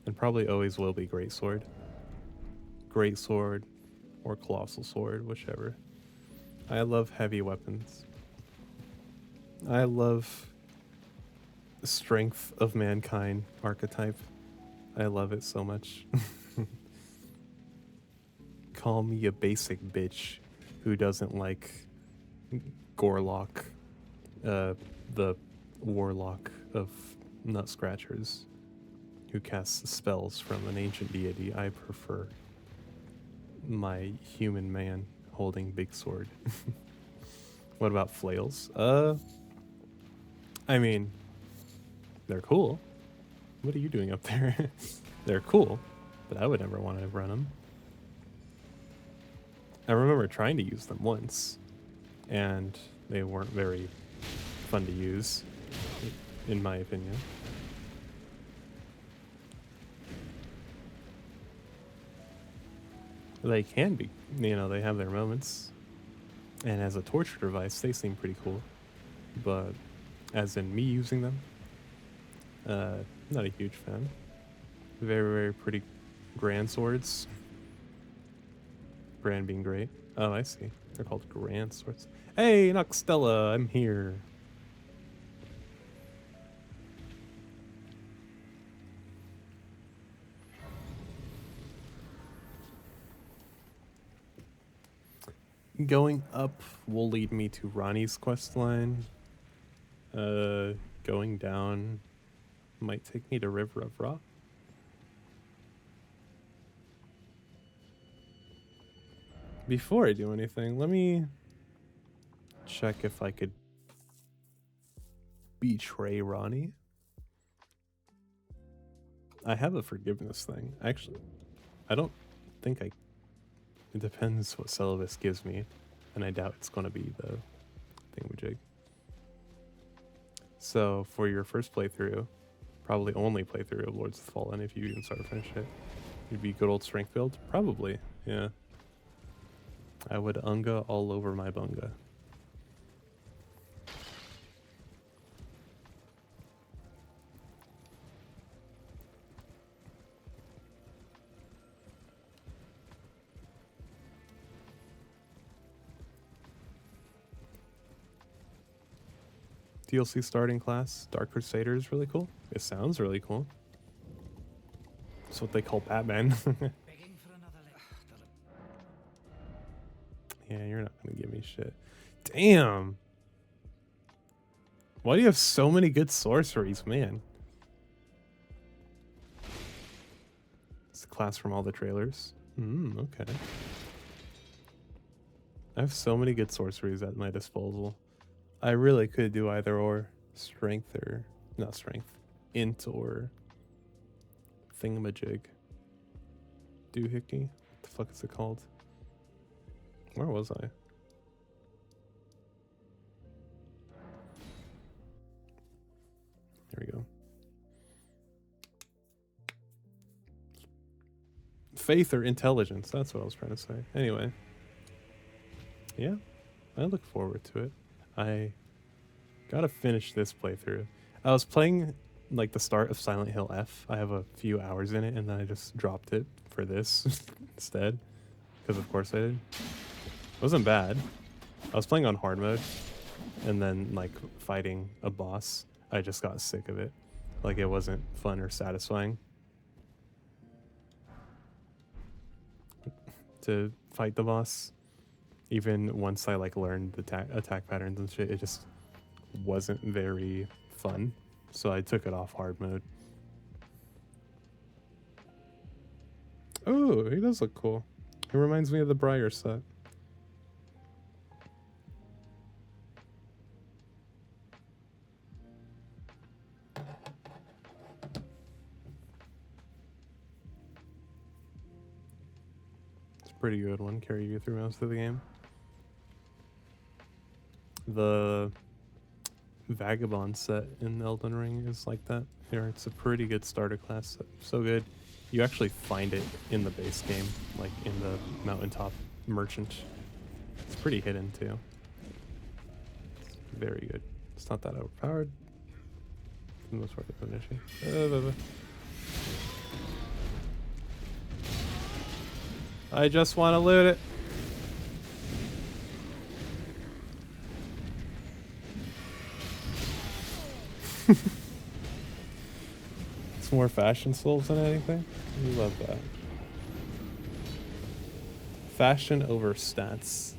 and probably always will be, Greatsword. Greatsword or Colossal Sword, whichever. I love heavy weapons. I love the Strength of Mankind archetype. I love it so much. Call me a basic bitch who doesn't like Gorlock, the warlock of Nut Scratchers, who casts spells from an ancient deity. I prefer my human man holding big sword. What about flails? I mean, they're cool. What are you doing up there? They're cool, but I would never want to run them. I remember trying to use them once, and they weren't very fun to use, in my opinion. They can be, you know, they have their moments. And as a torture device, they seem pretty cool. But as in me using them, not a huge fan. Very, very pretty grand swords. Grand being great. Oh, I see. They're called grand swords. Hey, Noxtella, I'm here. Going up will lead me to Ronnie's quest line. Going down might take me to River of Ra. Before I do anything, let me check if I could betray Ronnie. I have a forgiveness thing. Actually, I don't think I... It depends what Celis gives me, and I doubt it's going to be the thingamajig. So, for your first playthrough, probably only playthrough of Lords of the Fallen, if you even start to finish it, you'd be good old strength build? Probably, yeah. I would unga all over my bunga. DLC starting class, Dark Crusader is really cool. It sounds really cool. It's what they call Batman. Yeah, you're not gonna give me shit. Damn! Why do you have so many good sorceries, man? It's a class from all the trailers. Okay. I have so many good sorceries at my disposal. I really could do either or. Strength or... Not strength. Int or... Thingamajig. Doohickey? What the fuck is it called? Where was I? There we go. Faith or intelligence. That's what I was trying to say. Anyway. Yeah. I look forward to it. I gotta finish this playthrough. I was playing like the start of Silent Hill F. I have a few hours in it, and then I just dropped it for this instead. Because of course I did. It wasn't bad. I was playing on hard mode, and then like fighting a boss, I just got sick of it. Like it wasn't fun or satisfying to fight the boss. Even once I like learned the attack patterns and shit, it just wasn't very fun. So I took it off hard mode. Oh, he does look cool. It reminds me of the Briar set. It's a pretty good one. Carry you through most of the game. The Vagabond set in Elden Ring is like that. Here, it's a pretty good starter class set. So good. You actually find it in the base game, like in the mountaintop merchant. It's pretty hidden too. It's very good. It's not that overpowered. For the most part, it's an issue. I just want to loot it. It's more fashion souls than anything. We love that. Fashion over stats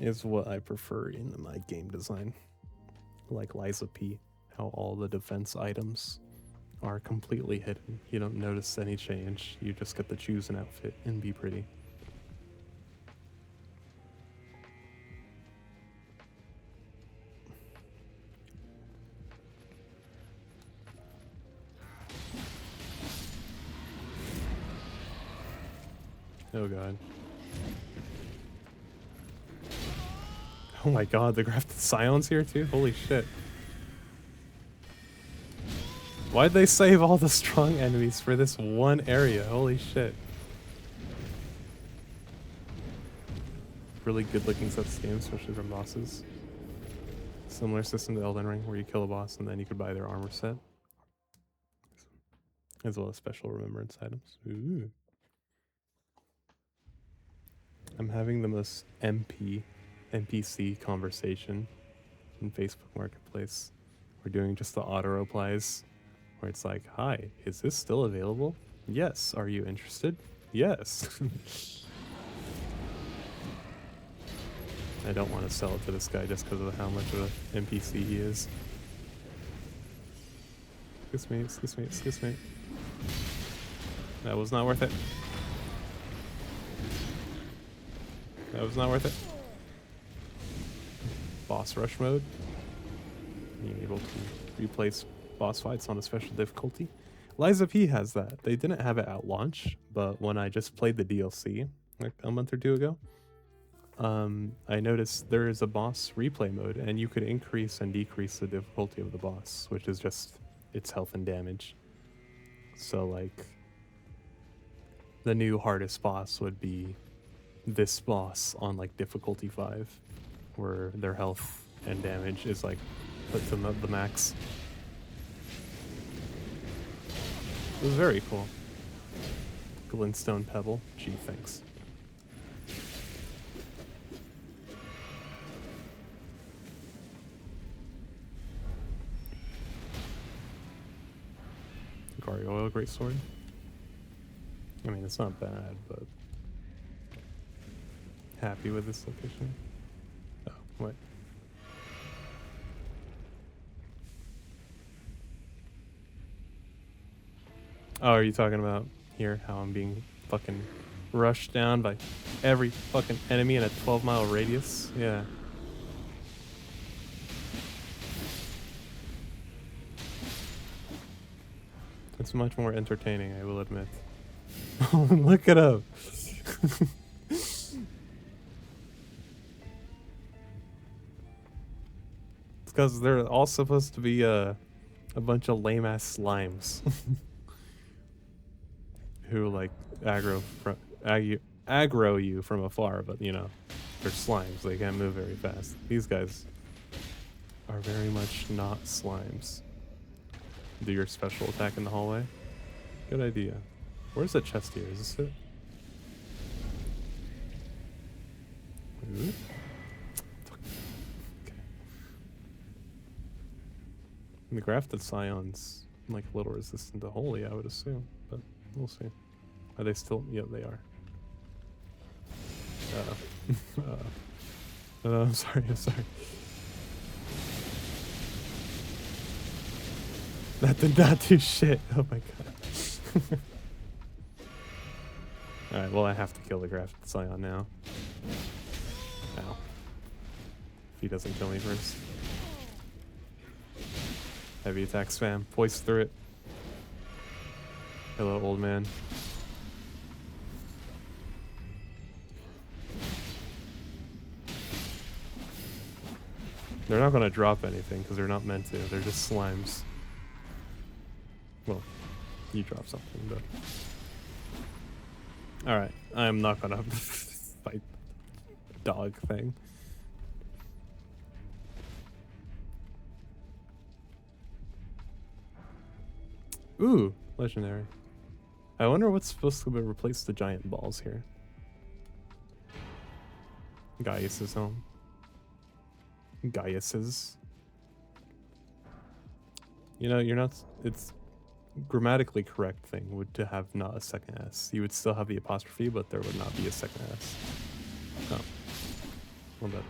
is what I prefer in my game design. Like Liza P, how all the defense items are completely hidden. You don't notice any change. You just get to choose an outfit and be pretty. Oh god. Oh my god, the grafted scions here too? Holy shit. Why'd they save all the strong enemies for this one area? Holy shit. Really good looking sets of games, especially from bosses. Similar system to Elden Ring, where you kill a boss and then you could buy their armor set. As well as special remembrance items. Ooh. I'm having the most NPC conversation in Facebook Marketplace. We're doing just the auto replies where it's like, hi, is this still available? Yes. Are you interested? Yes. I don't want to sell it to this guy just because of how much of an NPC he is. Excuse me, excuse me, excuse me. That was not worth it. That was not worth it. Boss rush mode. Being able to replace boss fights on a special difficulty. Liza P has that. They didn't have it at launch, but when I just played the DLC like a month or two ago, I noticed there is a boss replay mode, and you could increase and decrease the difficulty of the boss, which is just its health and damage. So like, the new hardest boss would be this boss on like difficulty 5, where their health and damage is like put to the max. It was very cool. Glintstone Pebble. Gee, thanks. Gargoyle Greatsword. I mean, it's not bad, but happy with this location. Oh, what? Oh, are you talking about here how I'm being fucking rushed down by every fucking enemy in a 12-mile radius? Yeah. It's much more entertaining, I will admit. Look it up. It's because they're all supposed to be a bunch of lame ass slimes who like aggro you from afar, but you know, they're slimes. They can't move very fast. These guys are very much not slimes. Do your special attack in the hallway. Good idea. Where's the chest here? Is this it? Ooh. Okay. And the grafted scions like a little resistant to holy, I would assume, but we'll see. Are they still? Yep, they are. I'm sorry. I'm sorry. That did not do shit. Oh my god. Alright, well I have to kill the grafted scion now. Ow. If he doesn't kill me first. Heavy attack spam. Voice through it. Hello, old man. They're not gonna drop anything because they're not meant to. They're just slimes. Well, you drop something, but... Alright, I'm not gonna fight dog thing. Ooh, legendary. I wonder what's supposed to replace the giant balls here. Gaius's home. Gaius's. You know, you're not... It's... grammatically correct thing would to have not a second S. You would still have the apostrophe, but there would not be a second S. Oh. Well, that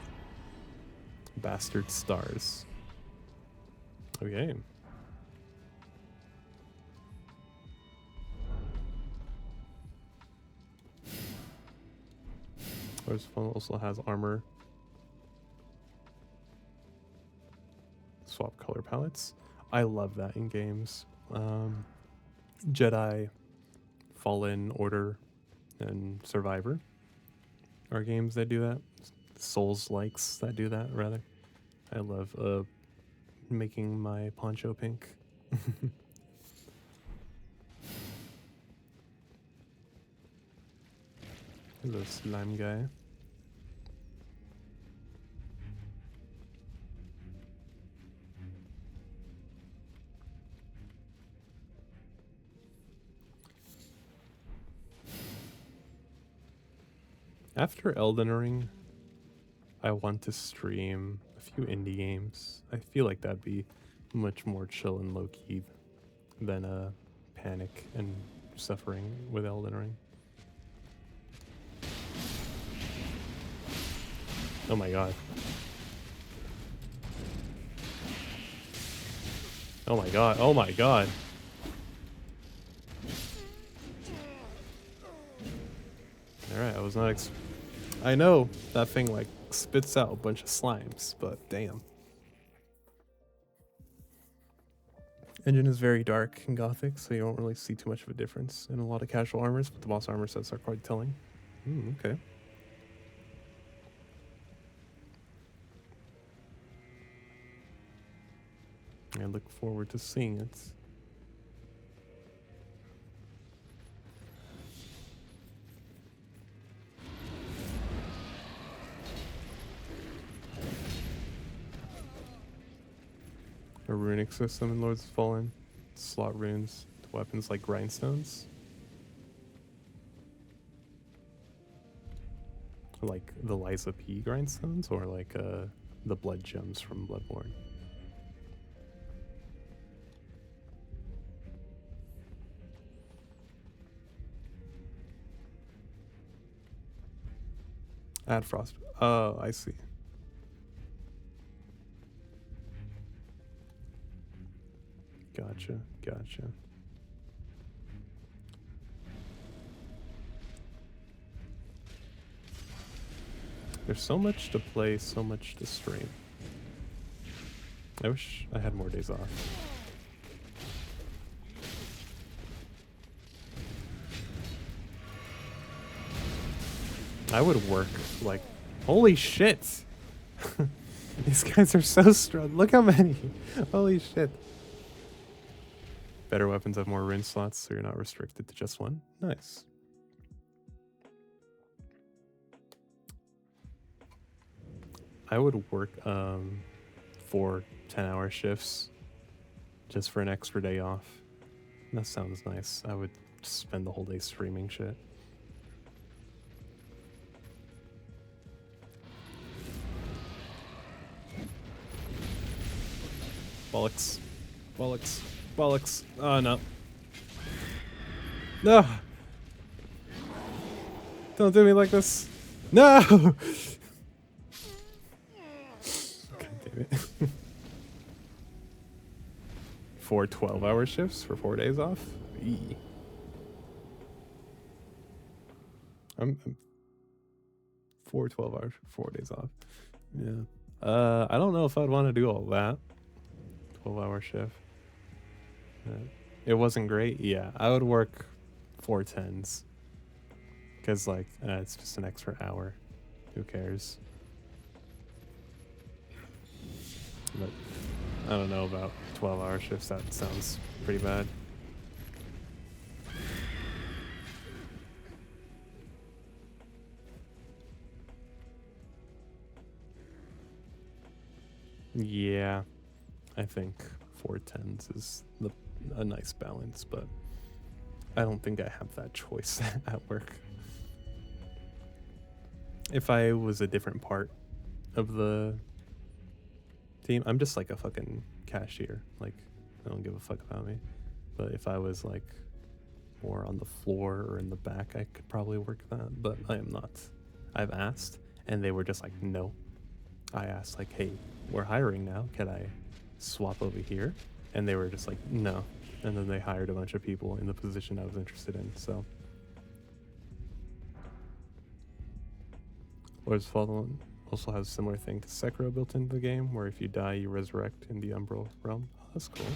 bastard stars. Okay. This one also has armor. Swap color palettes. I love that in games. Jedi, Fallen Order, and Survivor are games that do that. Souls likes that do that, rather. I love making my poncho pink. Hello, slime guy. After Elden Ring, I want to stream a few indie games. I feel like that'd be much more chill and low key than panic and suffering with Elden Ring. Oh my god. Oh my god. Oh my god. Alright, I was not I know that thing like spits out a bunch of slimes, but damn. Engine is very dark and gothic, so you don't really see too much of a difference in a lot of casual armors, but the boss armor sets are quite telling. Okay. I look forward to seeing it. A runic system in Lords of Fallen. Slot runes to weapons like grindstones. Like the Liza P grindstones, or like the blood gems from Bloodborne. Add frost. Oh, I see. Gotcha, gotcha. There's so much to play, so much to stream. I wish I had more days off. I would work like, holy shit! These guys are so strong. Look how many. Holy shit. Better weapons have more rune slots, so you're not restricted to just one. Nice. I would work 4 10-hour shifts just for an extra day off. That sounds nice. I would spend the whole day streaming shit. Bollocks. Bollocks. Bollocks. Oh, no. No! Don't do me like this. No! God damn it. 4 12-hour shifts for 4 days off? Eee. I'm 4 12 hours for 4 days off. Yeah. I don't know if I'd want to do all that. 12-hour shift. It wasn't great. Yeah, I would work 4 10s. Because, like, it's just an extra hour. Who cares? But I don't know about 12-hour shifts. That sounds pretty bad. Yeah, I think 4 10s is a nice balance, but I don't think I have that choice at work. If I was a different part of the team, I'm just like a fucking cashier. Like, I don't give a fuck about me. But if I was like more on the floor or in the back, I could probably work that, but I am not. I've asked, and they were just like, no. I asked like, hey, we're hiring now. Can I swap over here? And they were just like, no. And then they hired a bunch of people in the position I was interested in, so. Lords of Fallen also has a similar thing to Sekiro built into the game, where if you die, you resurrect in the Umbral realm. Oh, that's cool.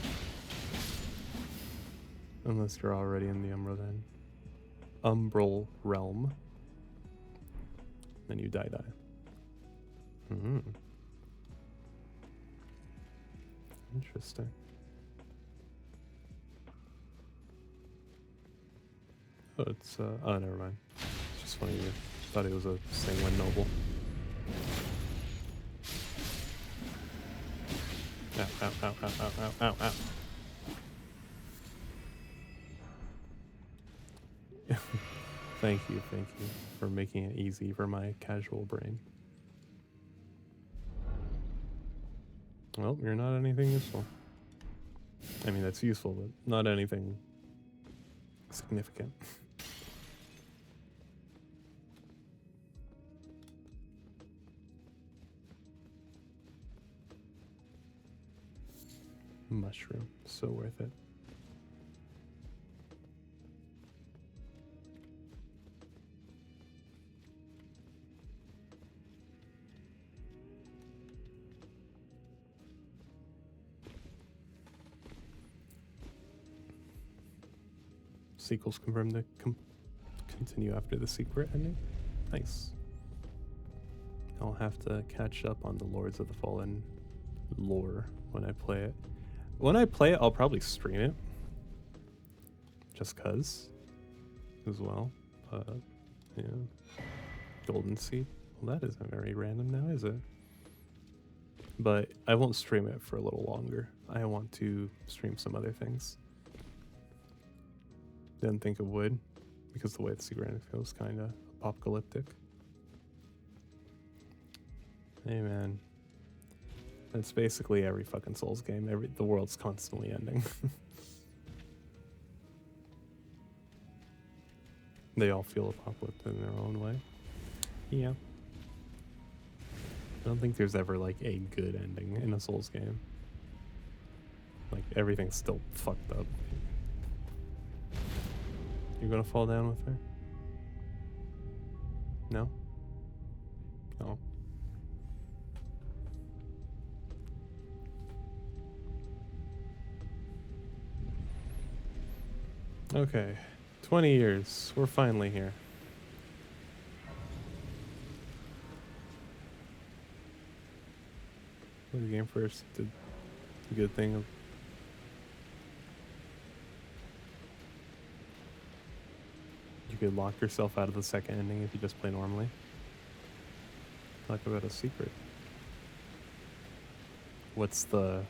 Unless you're already in the Umbral realm. Then you die. Hmm. Interesting. Oh, it's oh, never mind. It's just funny. You thought it was a sanguine noble. Ow! Ow! Ow! Ow! Ow! Ow! Ow! Ow! Thank you for making it easy for my casual brain. Well, you're not anything useful. I mean, that's useful, but not anything significant. Mushroom, so worth it. Sequels confirmed to continue after the secret ending. Nice. I'll have to catch up on the Lords of the Fallen lore when I play it. When I play it, I'll probably stream it. Just cuz. As well. Yeah. Golden Seed. Well, that isn't very random now, is it? But I won't stream it for a little longer. I want to stream some other things. Didn't think it would, because the way the secret ending feels kind of apocalyptic. Hey man, it's basically every fucking Souls game. The world's constantly ending. They all feel apocalyptic in their own way. Yeah. I don't think there's ever like a good ending in a Souls game. Like everything's still fucked up. You're gonna fall down with her? No? No. Okay. 20 years. We're finally here. Play the game first. Did a good thing of you could lock yourself out of the second ending if you just play normally. Talk about a secret. What's the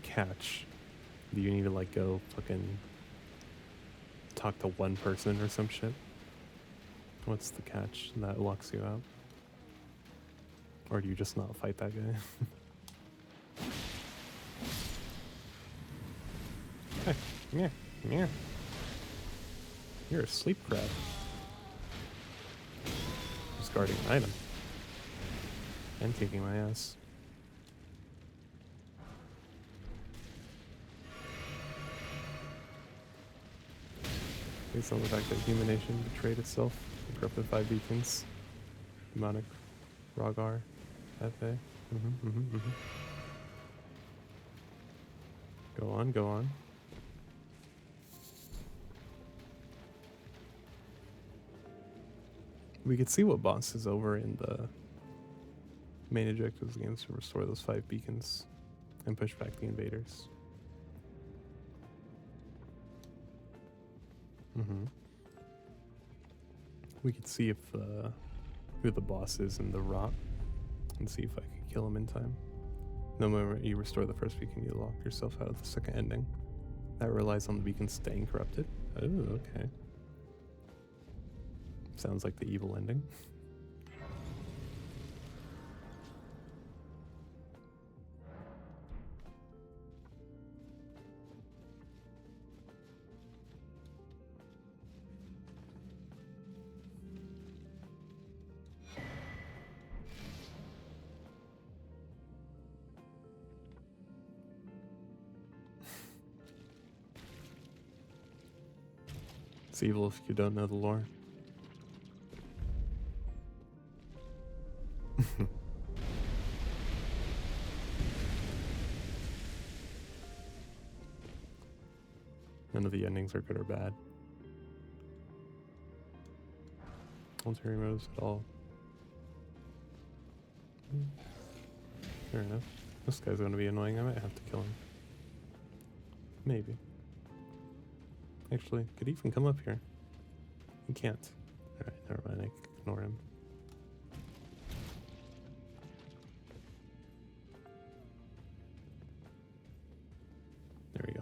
catch? Do you need to like go fucking talk to one person or some shit? What's the catch that locks you out? Or do you just not fight that guy? Hey, yeah, yeah. You're a sleep crab. Just guarding an item. And kicking my ass. Based on the fact that Human Nation betrayed itself, and corrupted 5 beacons. Demonic, Rogar, FA. Go on, go on. We could see what boss is over in the main objectives again to restore those 5 beacons and push back the invaders. We could see if who the boss is in the rot and see if I can kill him in time. The moment you restore the first beacon, you lock yourself out of the second ending. That relies on the beacon staying corrupted. Oh, okay. Sounds like the evil ending. It's evil if you don't know the lore. None of the endings are good or bad. Ulterior motives at all. Fair enough. This guy's gonna be annoying. I might have to kill him. Maybe. Actually, could he even come up here? He can't. Alright, never mind. I can ignore him. There we go.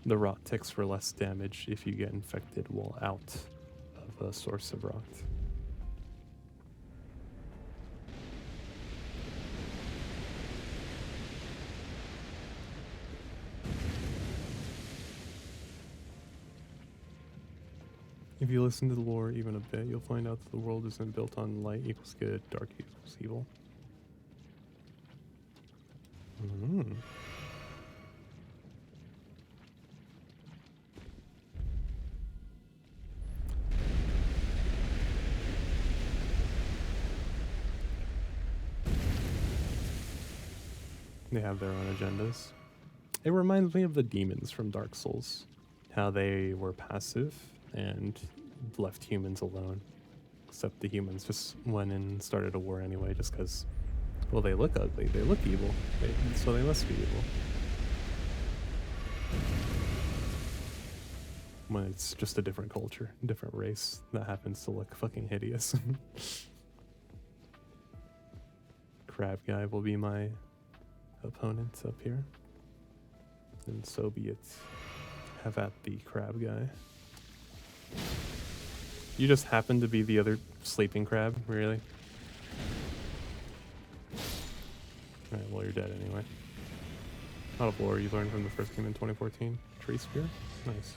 The rot ticks for less damage if you get infected while out of a source of rot. If you listen to the lore even a bit, you'll find out that the world isn't built on light equals good, dark equals evil. They have their own agendas. It reminds me of the demons from Dark Souls. How they were passive and left humans alone. Except the humans just went and started a war anyway, just because, well, they look ugly, they look evil, so they must be evil. When it's just a different culture, different race that happens to look fucking hideous. Crab guy will be my opponent up here. And so be it. Have at the crab guy. You just happen to be the other sleeping crab, really? Alright, well, you're dead anyway. Out of lore you learned from the first game in 2014. Tree Spear? Nice.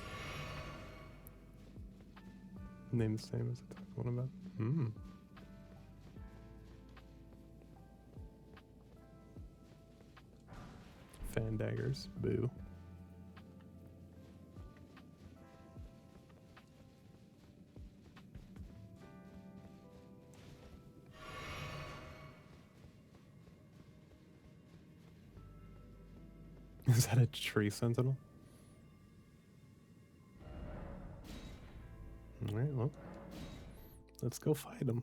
Name the same as the one about. Fan daggers. Boo. Is that a tree sentinel? Alright, well. Let's go fight him.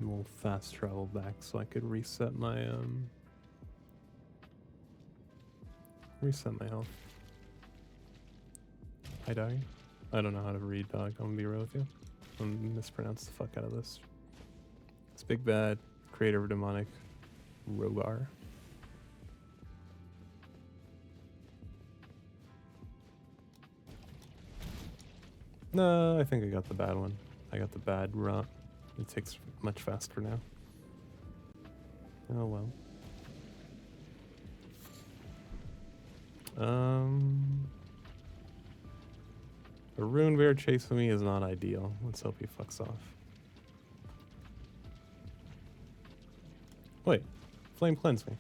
We'll fast travel back so I could reset my health. Hi, dog. I don't know how to read, dog. I'm gonna be real with you. I'm gonna mispronounce the fuck out of this. It's Big Bad, creator of Demonic, Rogar. No, I think I got the bad one. I got the bad rot. It takes much faster now. Oh well. A rune bear chasing me is not ideal. Let's hope he fucks off. Wait, flame cleanse me.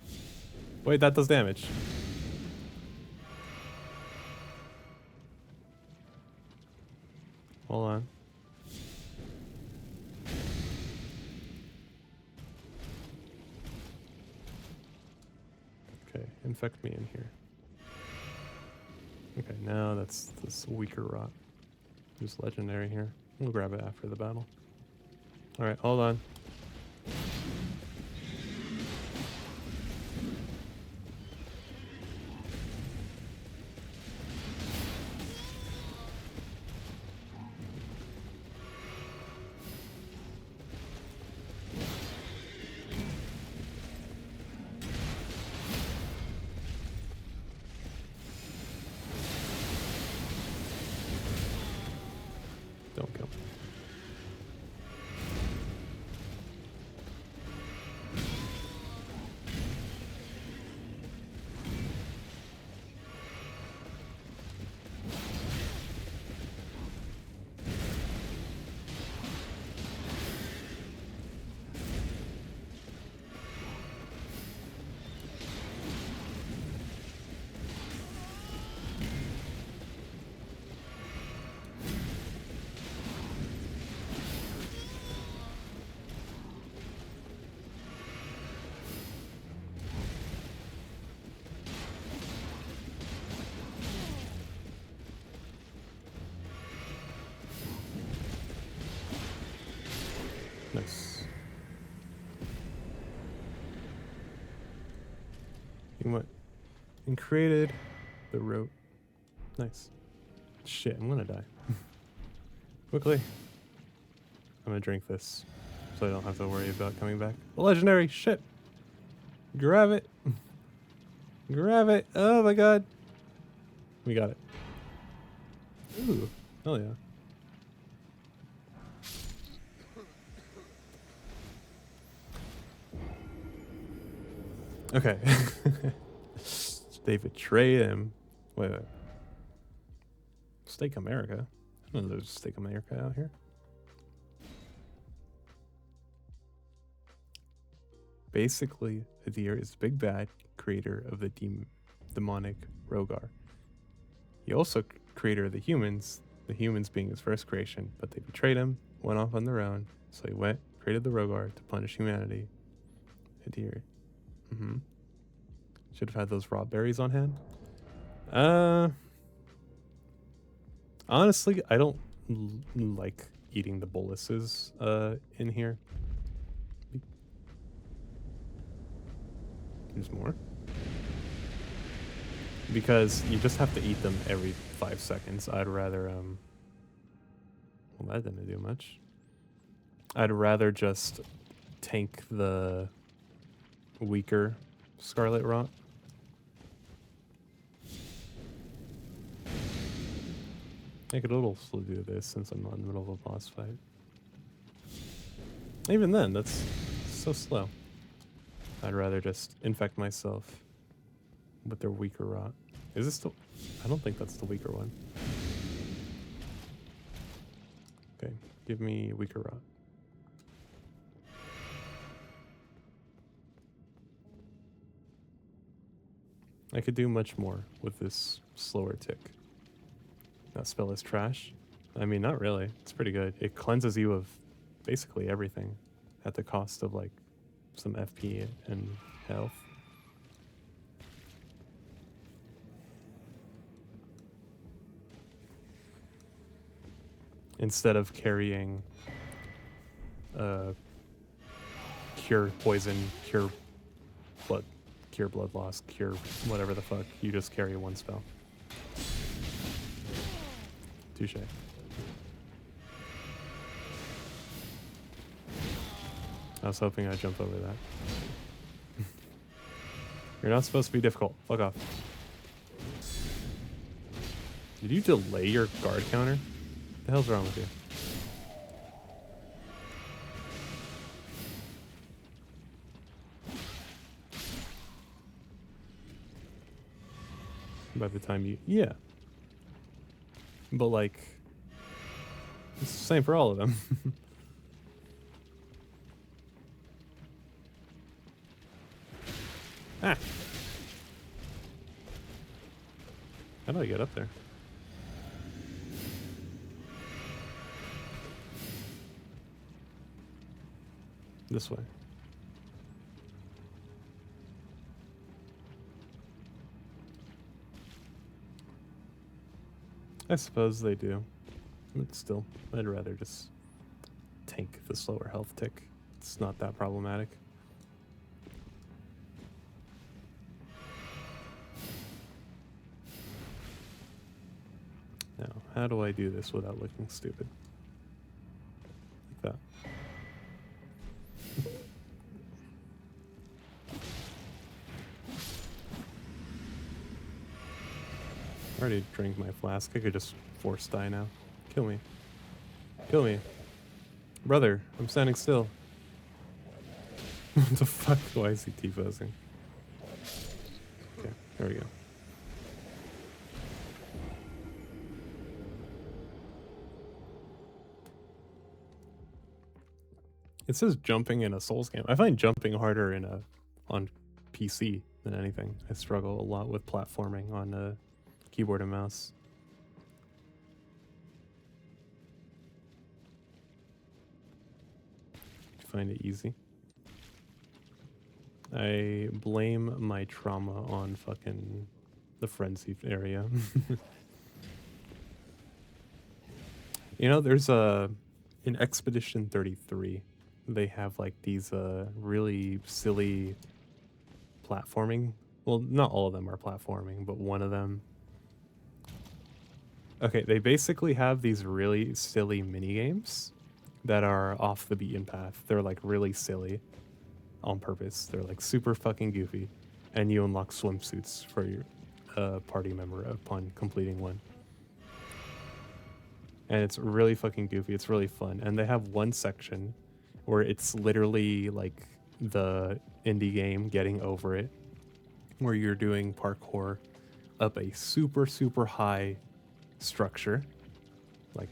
Wait, that does damage. Hold on. Okay, infect me in here. Okay, now that's this weaker rot. Just legendary here. We'll grab it after the battle. Alright, hold on. Don't kill me. Nice. You went and created the rope. Nice. Shit, I'm gonna die. Quickly. I'm gonna drink this so I don't have to worry about coming back. Legendary shit. Grab it. Grab it. Oh my god. We got it. Ooh. Hell yeah. Okay. They betrayed him. Wait. Steak America? I don't know there's Steak America out here. Basically, Adir is the big bad creator of the demonic Rogar. He also creator of the humans being his first creation, but they betrayed him, went off on their own, so he went, created the Rogar to punish humanity. Adir. Should have had those raw berries on hand. Honestly, I don't like eating the boluses in here. There's more. Because you just have to eat them every 5 seconds. I'd rather well, that didn't do much. I'd rather just tank the weaker Scarlet Rot. I could also do this since I'm not in the middle of a boss fight. Even then, that's so slow. I'd rather just infect myself with their weaker rot. Is this the... I don't think that's the weaker one. Okay, give me weaker rot. I could do much more with this slower tick. That spell is trash. I mean, not really. It's pretty good. It cleanses you of basically everything at the cost of like some FP and health. Instead of carrying cure poison, cure blood loss, cure whatever the fuck, you just carry one spell. Touche. I was hoping I'd jump over that. You're not supposed to be difficult. Fuck off. Did you delay your guard counter? What the hell's wrong with you? By the time you... Yeah. But like... It's the same for all of them. Ah! How do I get up there? This way. I suppose they do. But still, I'd rather just tank the slower health tick. It's not that problematic. Now, how do I do this without looking stupid? Like that. I already drank my flask. I could just force die now. Kill me. Kill me. Brother, I'm standing still. What the fuck? Why is he T-posing? Okay, there we go. It says jumping in a Souls game. I find jumping harder on PC than anything. I struggle a lot with platforming on keyboard and mouse. Find it easy. I blame my trauma on fucking the frenzy area. You know, there's in Expedition 33, they have like these really silly platforming. Well, not all of them are platforming, but one of them. Okay, they basically have these really silly mini games that are off the beaten path. They're like really silly on purpose. They're like super fucking goofy, and you unlock swimsuits for your party member upon completing one. And it's really fucking goofy. It's really fun. And they have one section where it's literally like the indie game Getting Over It, where you're doing parkour up a super, super high structure. Like,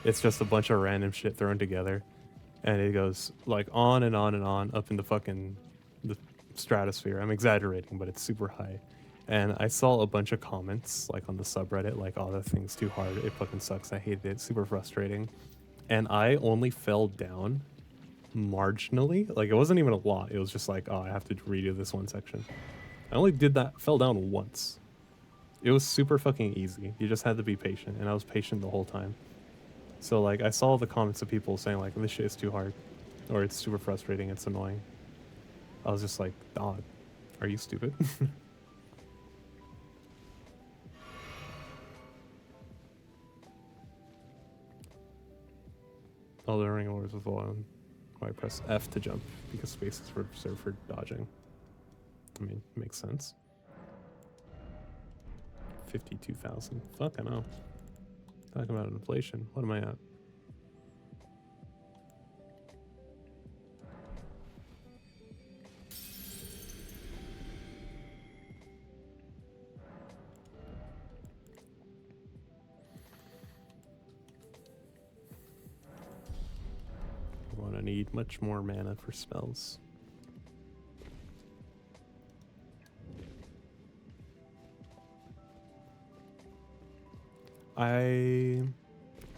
it's just a bunch of random shit thrown together. And it goes like on and on and on up in the stratosphere. I'm exaggerating, but it's super high. And I saw a bunch of comments like on the subreddit, like, oh, that thing's too hard. It fucking sucks. I hated it. Super frustrating. And I only fell down marginally. Like, it wasn't even a lot. It was just like, oh, I have to redo this one section. I only fell down once. It was super fucking easy. You just had to be patient. And I was patient the whole time. So, like, I saw the comments of people saying, like, this shit is too hard. Or it's super frustrating. It's annoying. I was just like, dog, are you stupid? Elden Ring Wars with volume. I press F to jump because space is reserved for dodging. I mean, makes sense. 52,000. Fuck, I know. Talking about inflation. What am I at? I want to need much more mana for spells.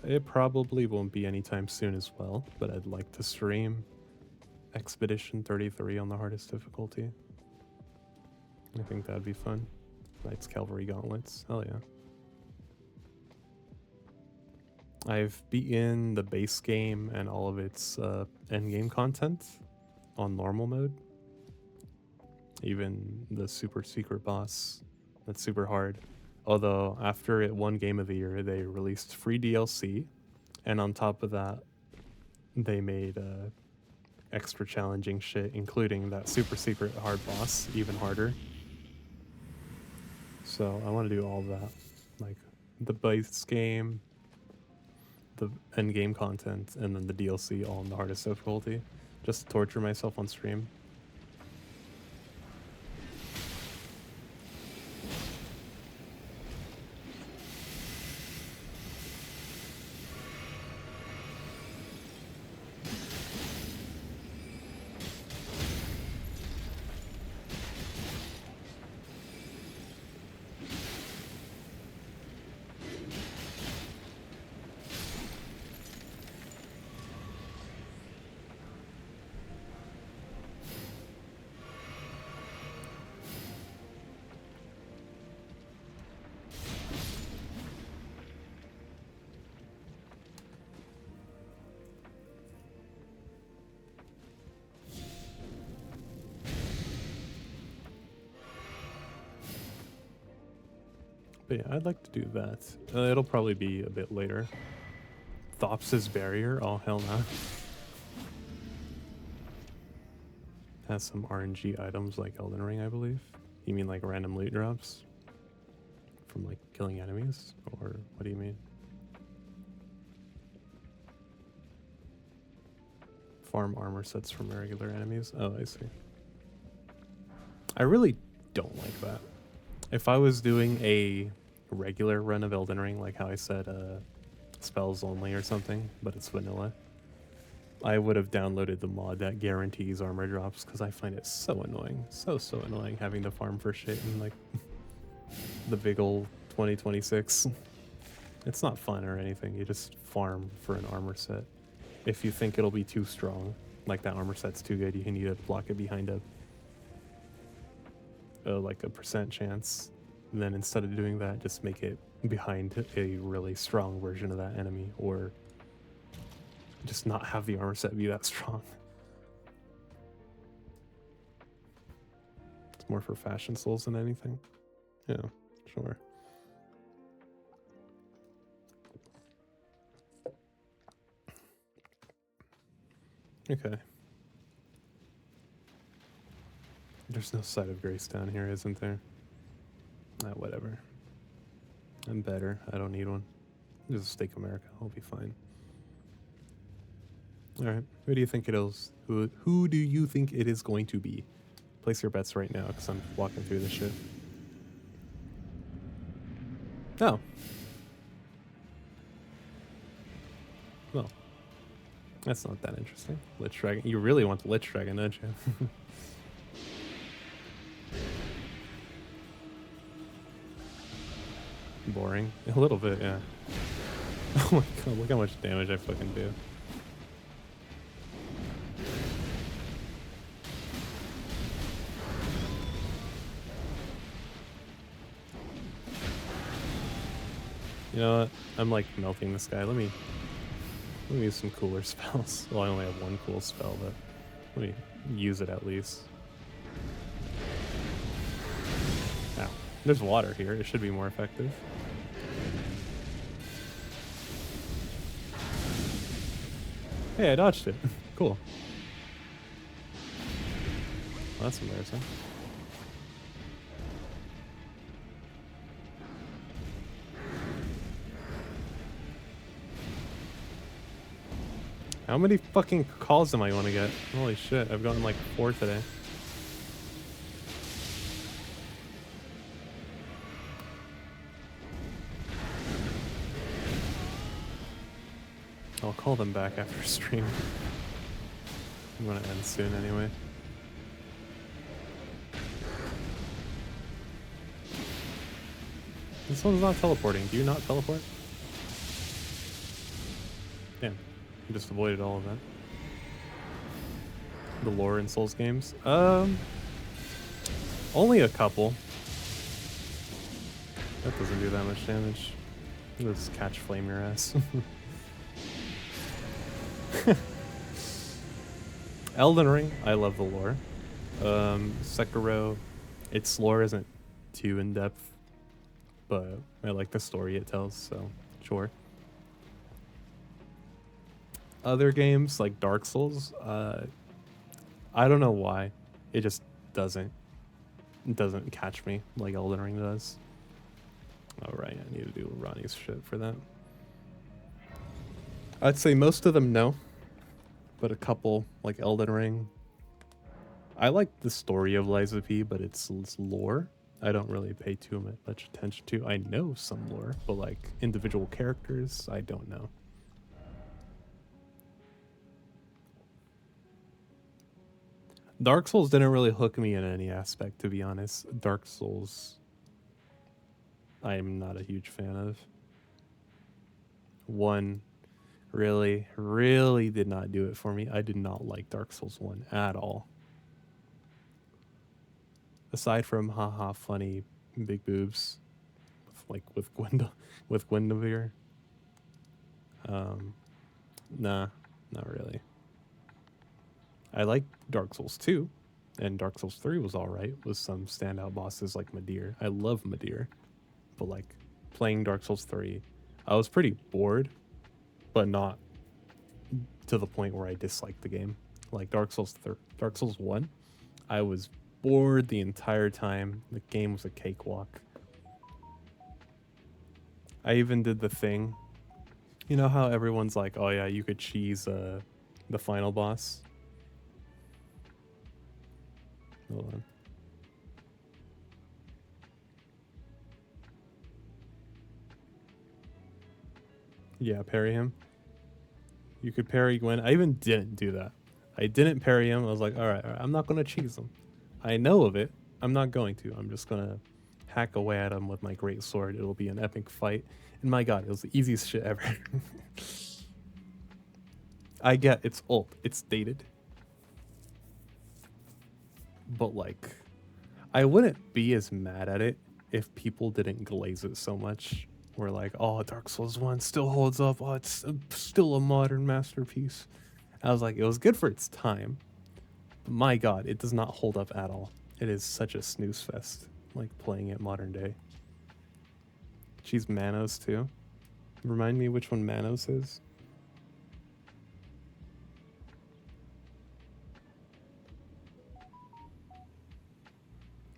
It probably won't be anytime soon as well, but I'd like to stream Expedition 33 on the hardest difficulty. I think that'd be fun. Knights Cavalry Gauntlets. Hell yeah. I've beaten the base game and all of its endgame content on normal mode. Even the super secret boss, that's super hard. Although after it won Game of the Year, they released free DLC, and on top of that, they made extra challenging shit, including that super secret hard boss, even harder. So I want to do all of that, like the base game, the end game content, and then the DLC all on the hardest difficulty, just to torture myself on stream. But yeah, I'd like to do that. It'll probably be a bit later. Thops' Barrier? Oh, hell no. Has some RNG items like Elden Ring, I believe. You mean like random loot drops? From like killing enemies? Or what do you mean? Farm armor sets from regular enemies? Oh, I see. I really don't like that. If I was doing a regular run of Elden Ring, like how I said, spells only or something, but it's vanilla, I would have downloaded the mod that guarantees armor drops, because I find it so annoying. So annoying having to farm for shit in like the big ol' 2026. It's not fun or anything, you just farm for an armor set. If you think it'll be too strong, like that armor set's too good, you need to block it behind like a percent chance. And then instead of doing that, just make it behind a really strong version of that enemy, or Just not have the armor set be that strong. It's more for fashion souls than anything. Yeah, sure. Okay. There's no site of grace down here, isn't there? Whatever. I'm better. I don't need one. Just Stake America. I'll be fine. Alright. Who do you think it is? Who do you think it is going to be? Place your bets right now, because I'm walking through this shit. Oh. Well. That's not that interesting. Lich Dragon. You really want the Lich Dragon, don't you? Boring. A little bit, yeah. Oh my god, look how much damage I fucking do. You know what? I'm like melting this guy. Let me use some cooler spells. Well, I only have one cool spell, but let me use it at least. Ow. There's water here. It should be more effective. Hey, I dodged it. Cool. Well, that's embarrassing. How many fucking calls am I going to get? Holy shit, I've gotten like 4 today. I'll call them back after stream. I'm gonna end soon anyway. This one's not teleporting. Do you not teleport? Damn. You just avoided all of that. The lore in Souls games? Only a couple. That doesn't do that much damage. It'll just catch flame your ass. Elden Ring, I love the lore. Sekiro, its lore isn't too in-depth, but I like the story it tells, so sure. Other games like Dark Souls, I don't know why. It just doesn't catch me like Elden Ring does. Oh right, I need to do Ronnie's shit for that. I'd say most of them no, but a couple like Elden Ring. I like the story of Lies of P, but its lore I don't really pay too much attention to. I know some lore, but like individual characters, I don't know. Dark Souls didn't really hook me in any aspect, to be honest. Dark Souls, I am not a huge fan of. 1 really did not do it for me. I did not like Dark Souls 1 at all. Aside from haha funny big boobs, with Gwendolyn. Nah, not really. I like Dark Souls 2, and Dark Souls 3 was alright, with some standout bosses like Midir. I love Midir, but like playing Dark Souls 3, I was pretty bored, but not to the point where I disliked the game. Like Dark Souls 1, I was bored the entire time. The game was a cakewalk. I even did the thing. You know how everyone's like, oh yeah, you could cheese the final boss? Hold on. Yeah, parry him. You could parry Gwen. I even didn't do that. I didn't parry him. I was like, all right, I'm not going to cheese him. I know of it. I'm not going to. I'm just going to hack away at him with my great sword. It'll be an epic fight. And my god, it was the easiest shit ever. I get it's old. It's dated. But like, I wouldn't be as mad at it if people didn't glaze it so much. were like, oh, Dark Souls 1 still holds up. Oh, it's still a modern masterpiece. I was like, it was good for its time. But my God, it does not hold up at all. It is such a snooze fest, like playing it modern day. She's Manos too. Remind me which one Manos is.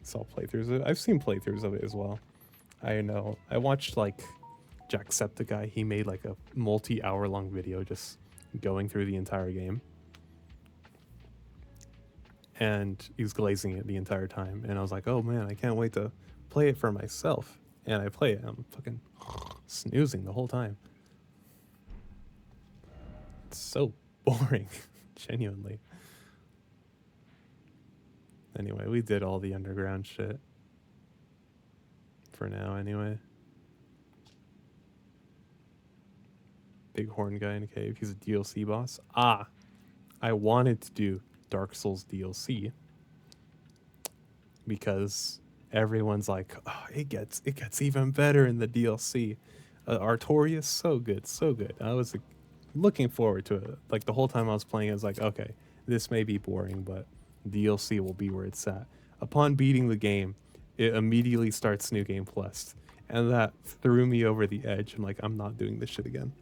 Saw playthroughs of it. I've seen playthroughs of it as well. I know. I watched like Jacksepticeye. He made like a multi-hour long video just going through the entire game. And he was glazing it the entire time. And I was like, oh man, I can't wait to play it for myself. And I play it. I'm fucking snoozing the whole time. It's so boring. Genuinely. Anyway, we did all the underground shit. For now, anyway. Big horn guy in a cave. He's a DLC boss. Ah! I wanted to do Dark Souls DLC. Because everyone's like, oh, it gets even better in the DLC. Artorias, so good, so good. I was like, looking forward to it. Like the whole time I was playing, I was like, okay, this may be boring, but DLC will be where it's at. Upon beating the game, it immediately starts New Game Plus. And that threw me over the edge. I'm like, I'm not doing this shit again.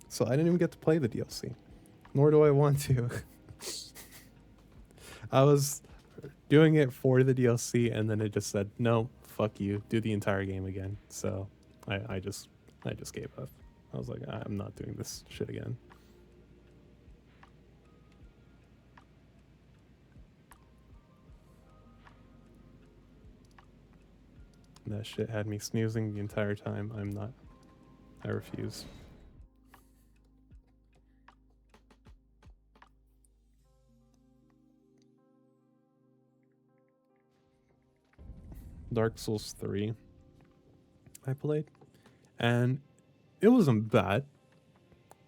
So I didn't even get to play the DLC. Nor do I want to. I was doing it for the DLC and then it just said, no, fuck you, do the entire game again. So I just gave up. I was like, I'm not doing this shit again. That shit had me snoozing the entire time. I refuse. Dark Souls 3 I played, and it wasn't bad.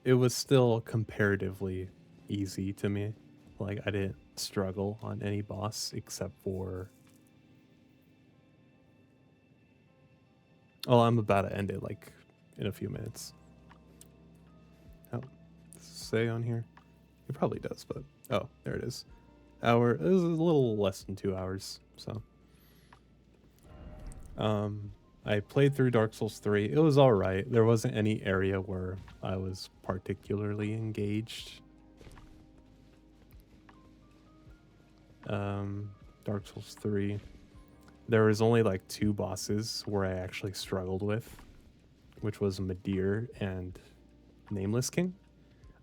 It was still comparatively easy to me. Like, I didn't struggle on any boss except for... Oh, I'm about to end it, like, in a few minutes. Oh, does it say on here? It probably does, but... Oh, there it is. It was a little less than 2 hours, so... I played through Dark Souls 3. It was alright. There wasn't any area where I was particularly engaged. Dark Souls 3. There was only like 2 bosses where I actually struggled with, which was Midir and Nameless King.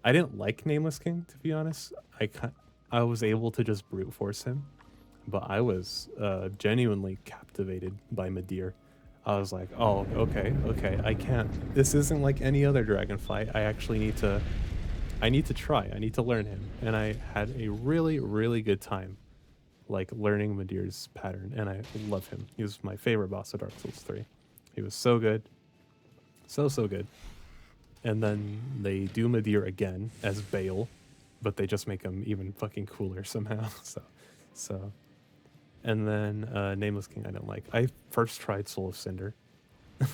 I didn't like Nameless King, to be honest. I was able to just brute force him, but I was genuinely captivated by Midir. I was like, oh, okay, I can't. This isn't like any other dragon fight. I actually need to try. I need to learn him. And I had a really, really good time, like, learning Midir's pattern, and I love him. He was my favorite boss of Dark Souls 3. He was so good. So good. And then they do Midir again as Bale, but they just make him even fucking cooler somehow. So. And then Nameless King I don't like. I first tried Soul of Cinder. It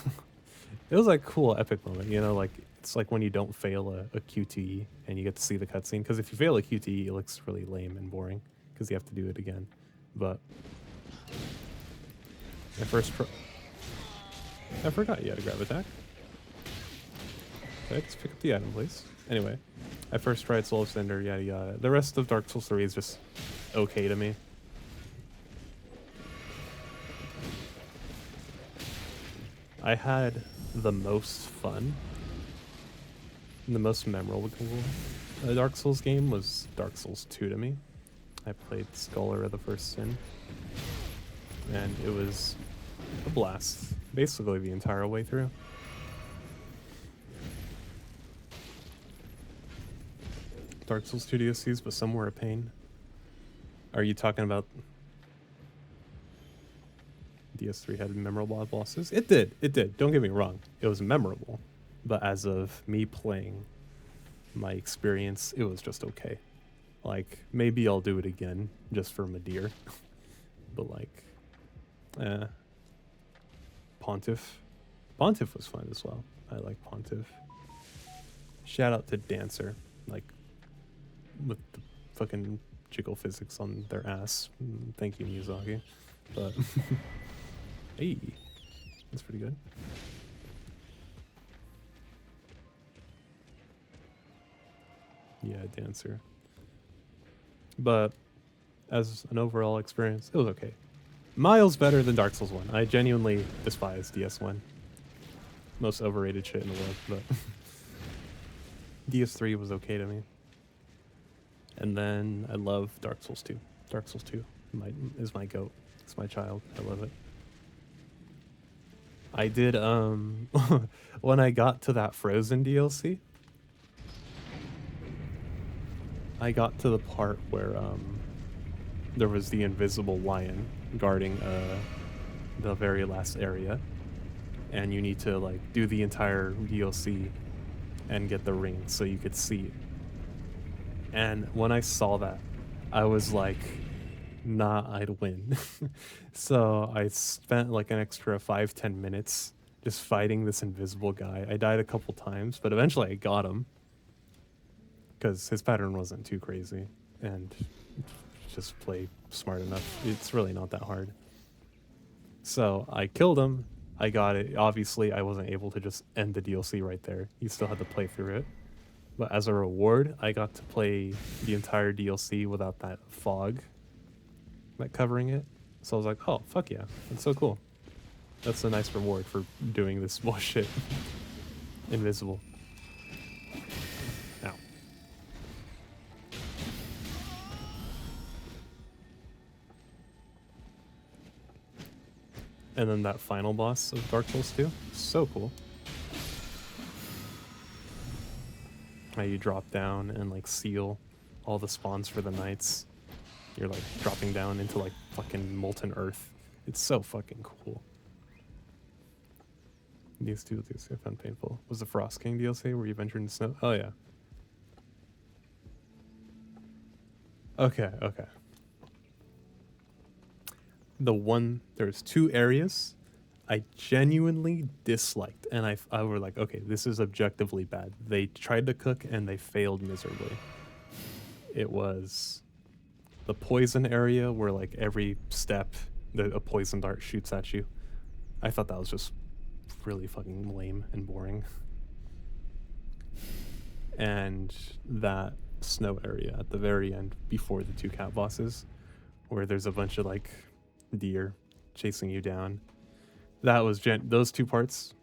was like a cool epic moment, you know, like it's like when you don't fail a QTE and you get to see the cutscene. Because if you fail a QTE, it looks really lame and boring because you have to do it again. But I forgot you had a grab attack. Okay, just pick up the item, please. Anyway, I first tried Soul of Cinder, yada yada. The rest of Dark Souls 3 is just okay to me. I had the most fun, the most memorable Dark Souls game was Dark Souls 2 to me. I played Scholar of the First Sin, and it was a blast, basically the entire way through. Dark Souls 2 DLCs, but some were a pain. Are you talking about... DS3 had memorable bosses? It did. Don't get me wrong. It was memorable. But as of me playing, my experience, it was just okay. Like, maybe I'll do it again, just for Midir. But like, Pontiff, Pontiff was fun as well. I like Pontiff. Shout out to Dancer, like with the fucking jiggle physics on their ass. Thank you, Miyazaki. But hey, that's pretty good. Yeah, Dancer. But as an overall experience, it was okay. Miles better than Dark Souls 1. I genuinely despise DS1. Most overrated shit in the world, but DS3 was okay to me. And then I love Dark Souls 2. Dark Souls 2 is my goat. It's my child. I love it. I did when I got to that Frozen DLC, I got to the part where there was the invisible lion guarding the very last area, and you need to like do the entire DLC and get the ring so you could see it. And when I saw that, I was like, nah, I'd win. So I spent like an extra 5-10 minutes just fighting this invisible guy. I died a couple times, but eventually I got him because his pattern wasn't too crazy, and just play smart enough. It's really not that hard. So I killed him. I got it. Obviously, I wasn't able to just end the DLC right there. You still had to play through it. But as a reward, I got to play the entire DLC without that fog like covering it. So I was like, oh, fuck yeah. That's so cool. That's a nice reward for doing this bullshit. Invisible. Ow. And then that final boss of Dark Souls 2. So cool. How you drop down and like seal all the spawns for the knights. You're like dropping down into like fucking molten earth. It's so fucking cool. These two DLC I found painful. Was the Frost King DLC where you ventured in snow? Oh yeah. Okay. There's 2 areas I genuinely disliked, and I were like, okay, this is objectively bad. They tried to cook and they failed miserably. It was the poison area where like every step a poison dart shoots at you. I thought that was just really fucking lame and boring. And that snow area at the very end before the 2 cat bosses, where there's a bunch of like deer chasing you down. That was those 2 parts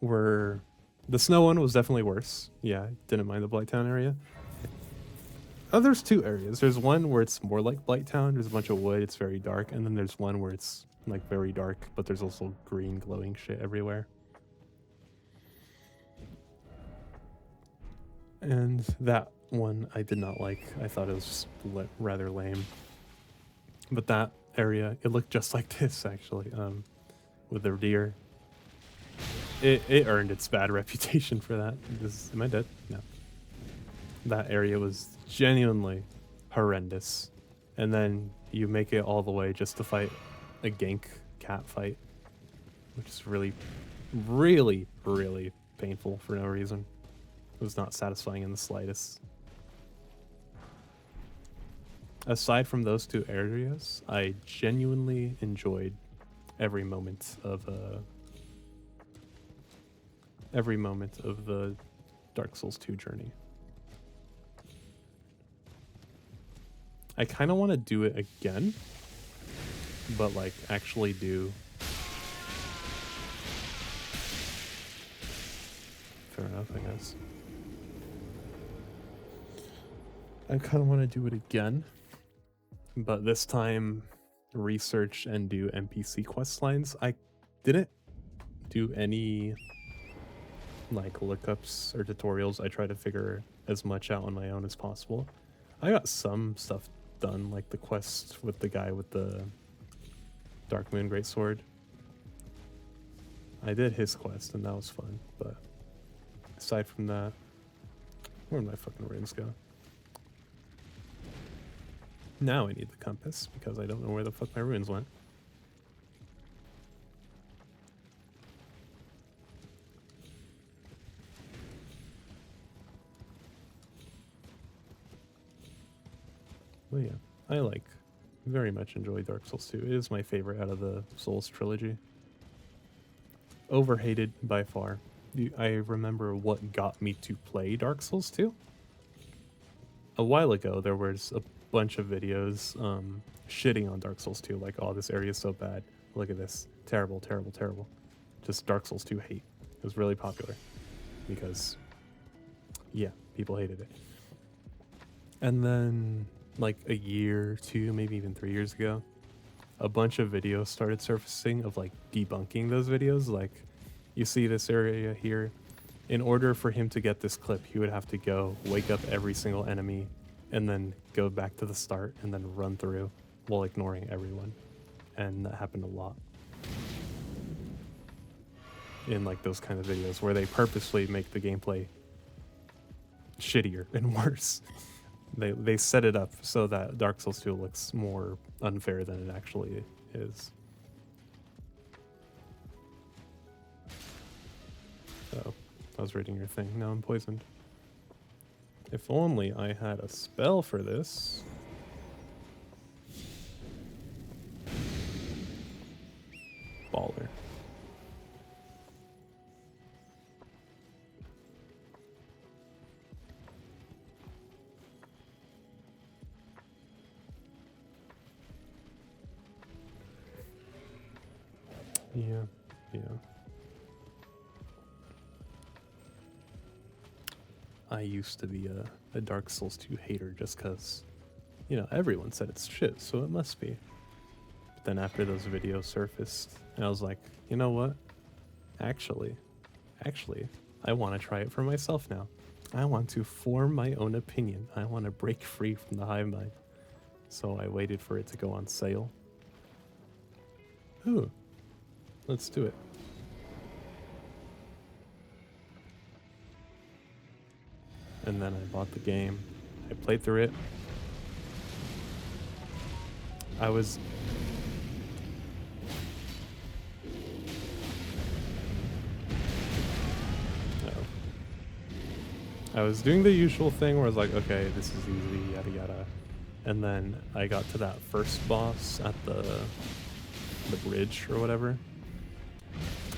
were... The snow one was definitely worse. Yeah, didn't mind the Blighttown area. Oh, there's 2 areas. There's one where it's more like Blighttown. There's a bunch of wood. It's very dark. And then there's one where it's like very dark, but there's also green glowing shit everywhere. And that one I did not like. I thought it was just rather lame. But that area, it looked just like this actually, with the deer. It earned its bad reputation for that. Am I dead? No. That area was genuinely horrendous. And then you make it all the way just to fight a gank cat fight, which is really, really, really painful for no reason. It was not satisfying in the slightest. Aside from those 2 areas, I genuinely enjoyed every moment of the Dark Souls 2 journey. I kind of want to do it again, but like actually do... Fair enough, I guess. I kind of want to do it again, but this time research and do NPC quest lines. I didn't do any like lookups or tutorials. I try to figure as much out on my own as possible. I got some stuff done, like the quest with the guy with the Dark Moon Greatsword. I did his quest and that was fun, but aside from that, where'd my fucking runes go? Now I need the compass because I don't know where the fuck my runes went. But yeah, I very much enjoy Dark Souls 2. It is my favorite out of the Souls trilogy. Overhated by far. I remember what got me to play Dark Souls 2. A while ago, there was a bunch of videos shitting on Dark Souls 2, like, oh, this area is so bad. Look at this. Terrible, terrible, terrible. Just Dark Souls 2 hate. It was really popular because, yeah, people hated it. And then, like, a year, 2, maybe even 3 years ago, a bunch of videos started surfacing of, like, debunking those videos. Like, you see this area here. In order for him to get this clip, he would have to go wake up every single enemy and then go back to the start and then run through while ignoring everyone. And that happened a lot in, like, those kind of videos where they purposely make the gameplay shittier and worse. They set it up so that Dark Souls 2 looks more unfair than it actually is. Oh, I was reading your thing. Now I'm poisoned. If only I had a spell for this. Baller. Yeah, yeah. I used to be a Dark Souls 2 hater just because, you know, everyone said it's shit, so it must be. But then after those videos surfaced, I was like, you know what? Actually, I want to try it for myself now. I want to form my own opinion. I want to break free from the hive mind. So I waited for it to go on sale. Ooh, let's do it. And then I bought the game. I played through it. I was... I was doing the usual thing where I was like, okay, this is easy, yada yada. And then I got to that first boss at the bridge or whatever.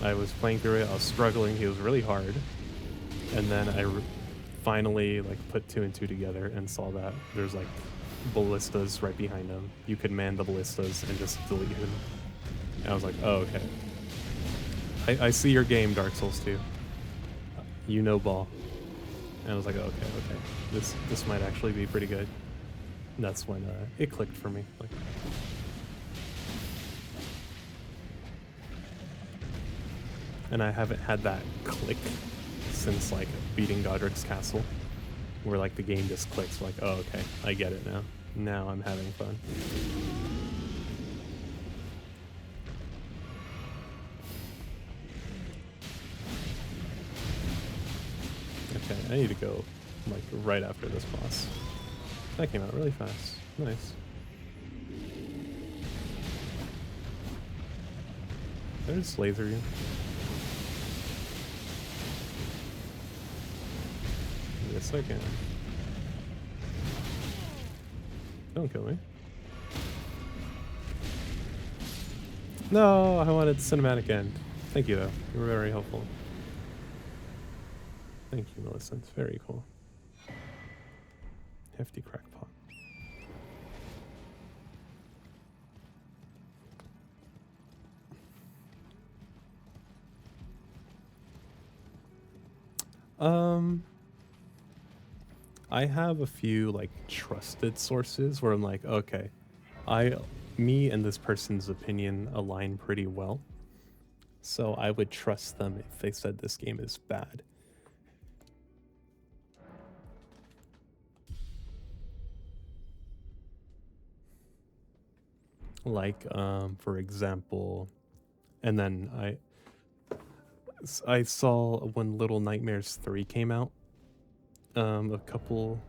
I was playing through it, I was struggling, he was really hard. And then I finally like put 2 and 2 together and saw that there's like ballistas right behind him. You could man the ballistas and just delete him. And I was like, oh, okay. I see your game, Dark Souls 2. You know ball. And I was like, okay, this might actually be pretty good. And that's when it clicked for me. Like, and I haven't had that click since like beating Godric's Castle, where like the game just clicks. Like, oh, okay, I get it now. Now I'm having fun. Okay, I need to go like right after this boss. That came out really fast. Nice. Did I just laser you? Yes, I can. Don't kill me. No, I wanted cinematic end. Thank you, though. You were very helpful. Thank you, Millicent. Very cool. Hefty crackpot. I have a few like trusted sources where I'm like, okay, me and this person's opinion align pretty well. So I would trust them if they said this game is bad. Like, for example, and then I saw when Little Nightmares 3 came out, a couple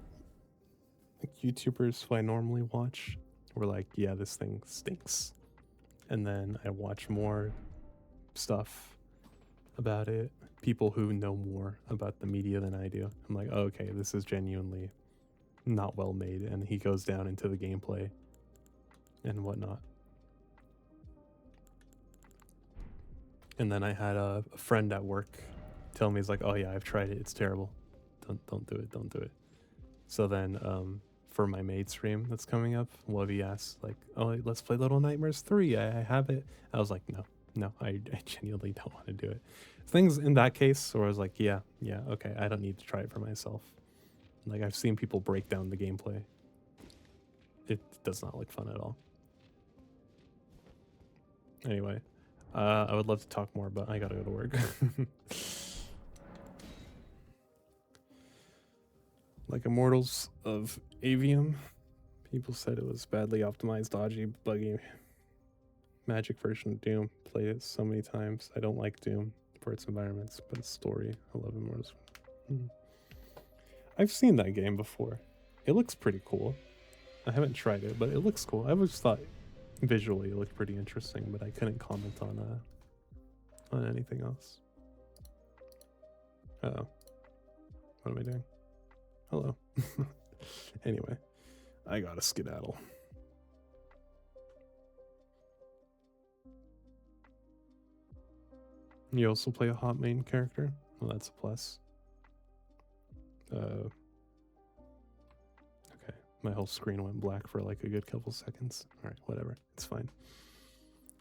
YouTubers who I normally watch were like, yeah, this thing stinks. And then I watch more stuff about it, people who know more about the media than I do. I'm like, oh, okay, this is genuinely not well made, and he goes down into the gameplay and whatnot. And then I had a friend at work tell me, he's like, "Oh yeah, I've tried it. It's terrible. Don't do it. Don't do it." So then, for my maid stream that's coming up, Wovey asked, like, "Oh, let's play Little Nightmares 3. I have it." I was like, no, I genuinely don't want to do it. Things in that case, where I was like, yeah, okay, I don't need to try it for myself. Like, I've seen people break down the gameplay. It does not look fun at all. Anyway, I would love to talk more, but I gotta go to work. Like Immortals of Avium, people said it was badly optimized, dodgy, buggy. Magic version of Doom. Played it so many times. I don't like Doom for its environments, but its story. I love Immortals. I've seen that game before. It looks pretty cool. I haven't tried it, but it looks cool. I always thought visually it looked pretty interesting, but I couldn't comment on anything else. Uh-oh. What am I doing? Hello. Anyway, I gotta skedaddle. You also play a hot main character? Well, that's a plus. Okay. My whole screen went black for like a good couple seconds. Alright, whatever. It's fine.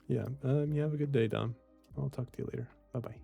Yeah, you have a good day, Dom. I'll talk to you later. Bye-bye.